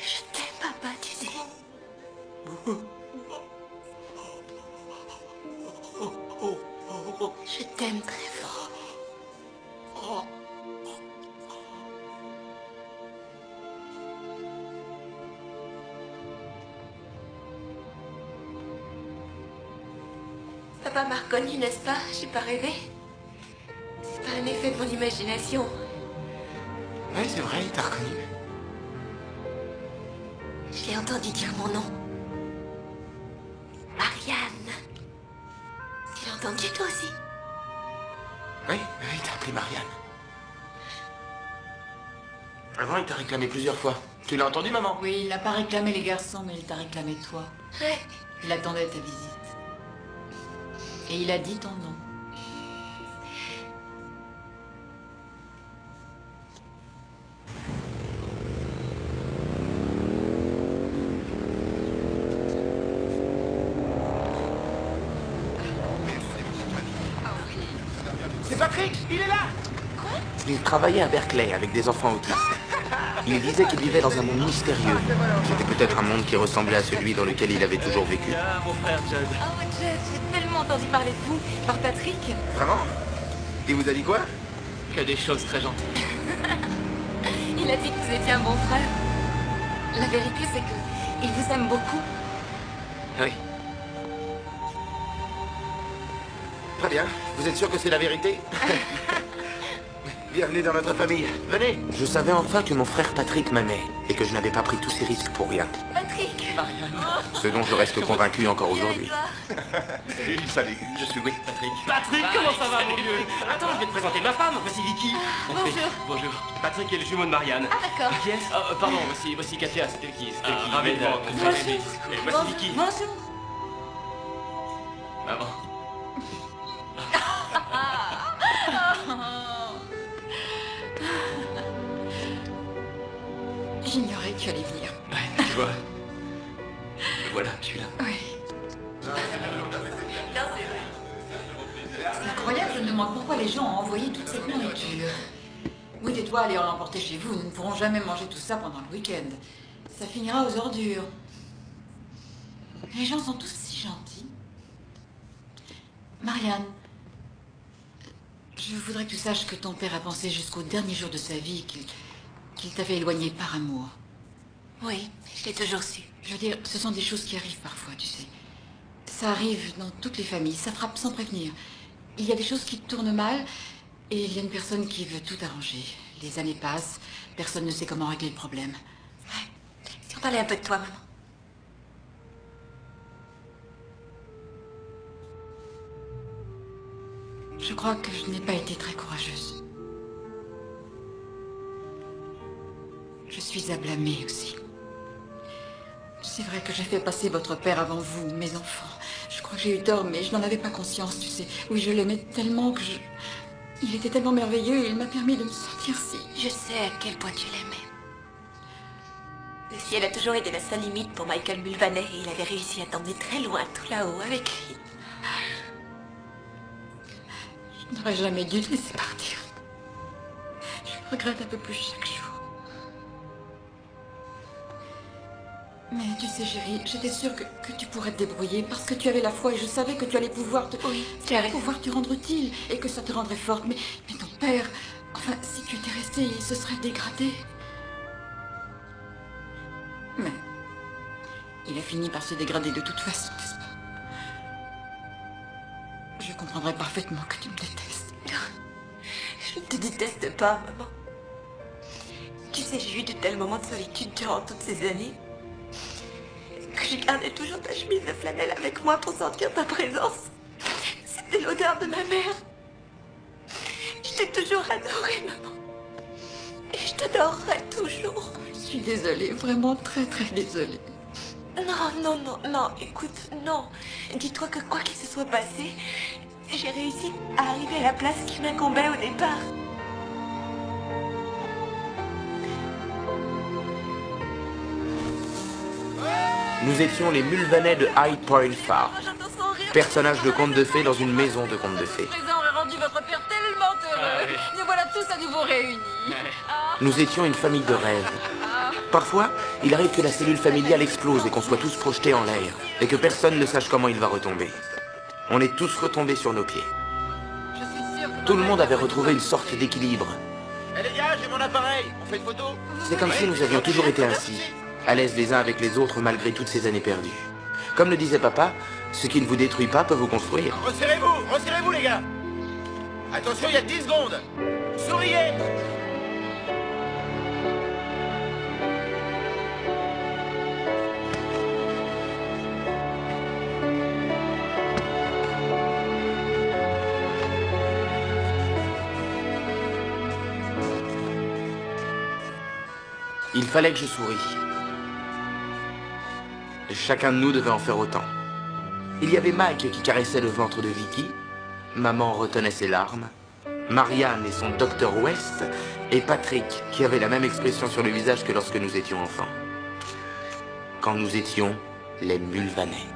Je t'aime, papa, tu sais. Je t'aime très fort. Papa m'a reconnu, n'est-ce pas? J'ai pas rêvé. C'est pas un effet de mon imagination. Oui, c'est vrai, il t'a reconnu. Je l'ai entendu dire mon nom. Marianne. Tu l'as entendu toi aussi? Oui, il t'a appelé Marianne. Avant, il t'a réclamé plusieurs fois. Tu l'as entendu, maman? Oui, il n'a pas réclamé les garçons, mais il t'a réclamé toi. Ouais. Il attendait ta visite. Et il a dit ton nom. C'est Patrick, il est là! Il travaillait à Berkeley avec des enfants autistes. Il disait qu'il vivait dans un monde mystérieux. C'était peut-être un monde qui ressemblait à celui dans lequel il avait toujours vécu. Ah, mon frère Judd. Oh, Judd, j'ai tellement entendu parler de vous par Patrick. Vraiment? Il vous a dit quoi? Que des choses très gentilles. Il a dit que vous étiez un bon frère. La vérité, c'est que il vous aime beaucoup. Oui. Très bien. Vous êtes sûr que c'est la vérité? Bienvenue dans notre famille. Venez. Je savais enfin que mon frère Patrick m'aimait et que je n'avais pas pris tous ces risques pour rien. Patrick. Ce dont je reste convaincu encore aujourd'hui. Salut, je suis Will. Patrick. Patrick, comment ça va, mon vieux? Attends, je vais te présenter ma femme. Voici Vicky. Bonjour. Bonjour. Patrick est le jumeau de Marianne. Ah, d'accord. Qui est-ce? Pardon, voici Katia, c'était qui? ravi de voir. Et voici Vicky. Bonjour. Maman. J'ignorais que tu allais venir. Ouais, tu vois. Voilà, je suis là. Oui. Non, c'est demande pourquoi les gens ont envoyé toute cette nourriture. Oui, tais-toi, allez en l'emporter chez vous. Nous ne pourrons jamais manger tout ça pendant le week-end. Ça finira aux ordures. Les gens sont tous si gentils. Marianne, je voudrais que tu saches que ton père a pensé jusqu'au dernier jour de sa vie qu'il t'avait éloigné par amour. Oui, je l'ai toujours su. Je veux dire, ce sont des choses qui arrivent parfois, tu sais. Ça arrive dans toutes les familles, ça frappe sans prévenir. Il y a des choses qui tournent mal et il y a une personne qui veut tout arranger. Les années passent, personne ne sait comment régler le problème. Ouais. Si on parlait un peu de toi, maman. Je crois que je n'ai pas été très courageuse. Je suis à blâmer aussi. C'est vrai que j'ai fait passer votre père avant vous, mes enfants. Je crois que j'ai eu tort, mais je n'en avais pas conscience, tu sais. Oui, je l'aimais tellement que je... Il était tellement merveilleux et il m'a permis de me sentir si... Je sais à quel point tu l'aimais. Le ciel a toujours été la seule limite pour Michael Mulvaney et il avait réussi à t'emmener très loin, tout là-haut, avec lui. Je n'aurais jamais dû te laisser partir. Je le regrette un peu plus chaque jour. Mais tu sais, chérie, j'étais sûre que tu pourrais te débrouiller parce que tu avais la foi et je savais que tu allais pouvoir te... Oui, tu as raison. Pouvoir te rendre utile et que ça te rendrait forte. Mais ton père, enfin, si tu étais restée, il se serait dégradé. Mais il a fini par se dégrader de toute façon, n'est-ce pas? Je comprendrais parfaitement que tu me détestes. Je ne te déteste pas, maman. Tu sais, j'ai eu de tels moments de solitude durant toutes ces années que j'ai gardé toujours ta chemise de flanelle avec moi pour sentir ta présence. C'était l'odeur de ma mère. Je t'ai toujours adorée, maman. Et je t'adorerai toujours. Je suis désolée, vraiment très très désolée. Non, écoute, non. Dis-toi que quoi qu'il se soit passé, j'ai réussi à arriver à la place qui m'incombait au départ. Nous étions les Mulvaney de High Point Farm, personnages de contes de fées dans une maison de contes de fées. Le présent aurait rendu votre père tellement heureux. Nous voilà tous à nouveau réunis. Nous étions une famille de rêves. Parfois, il arrive que la cellule familiale explose et qu'on soit tous projetés en l'air, et que personne ne sache comment il va retomber. On est tous retombés sur nos pieds. Tout le monde avait retrouvé une sorte d'équilibre. Eh les gars, j'ai mon appareil, on fait une photo? C'est comme si nous avions toujours été ainsi, à l'aise les uns avec les autres malgré toutes ces années perdues. Comme le disait papa, ce qui ne vous détruit pas peut vous construire. Resserrez-vous les gars. Attention, il y a 10 secondes. Souriez. Il fallait que je sourie. Et chacun de nous devait en faire autant. Il y avait Mike qui caressait le ventre de Vicky, maman retenait ses larmes, Marianne et son Dr West, et Patrick qui avait la même expression sur le visage que lorsque nous étions enfants. Quand nous étions les Mulvaney.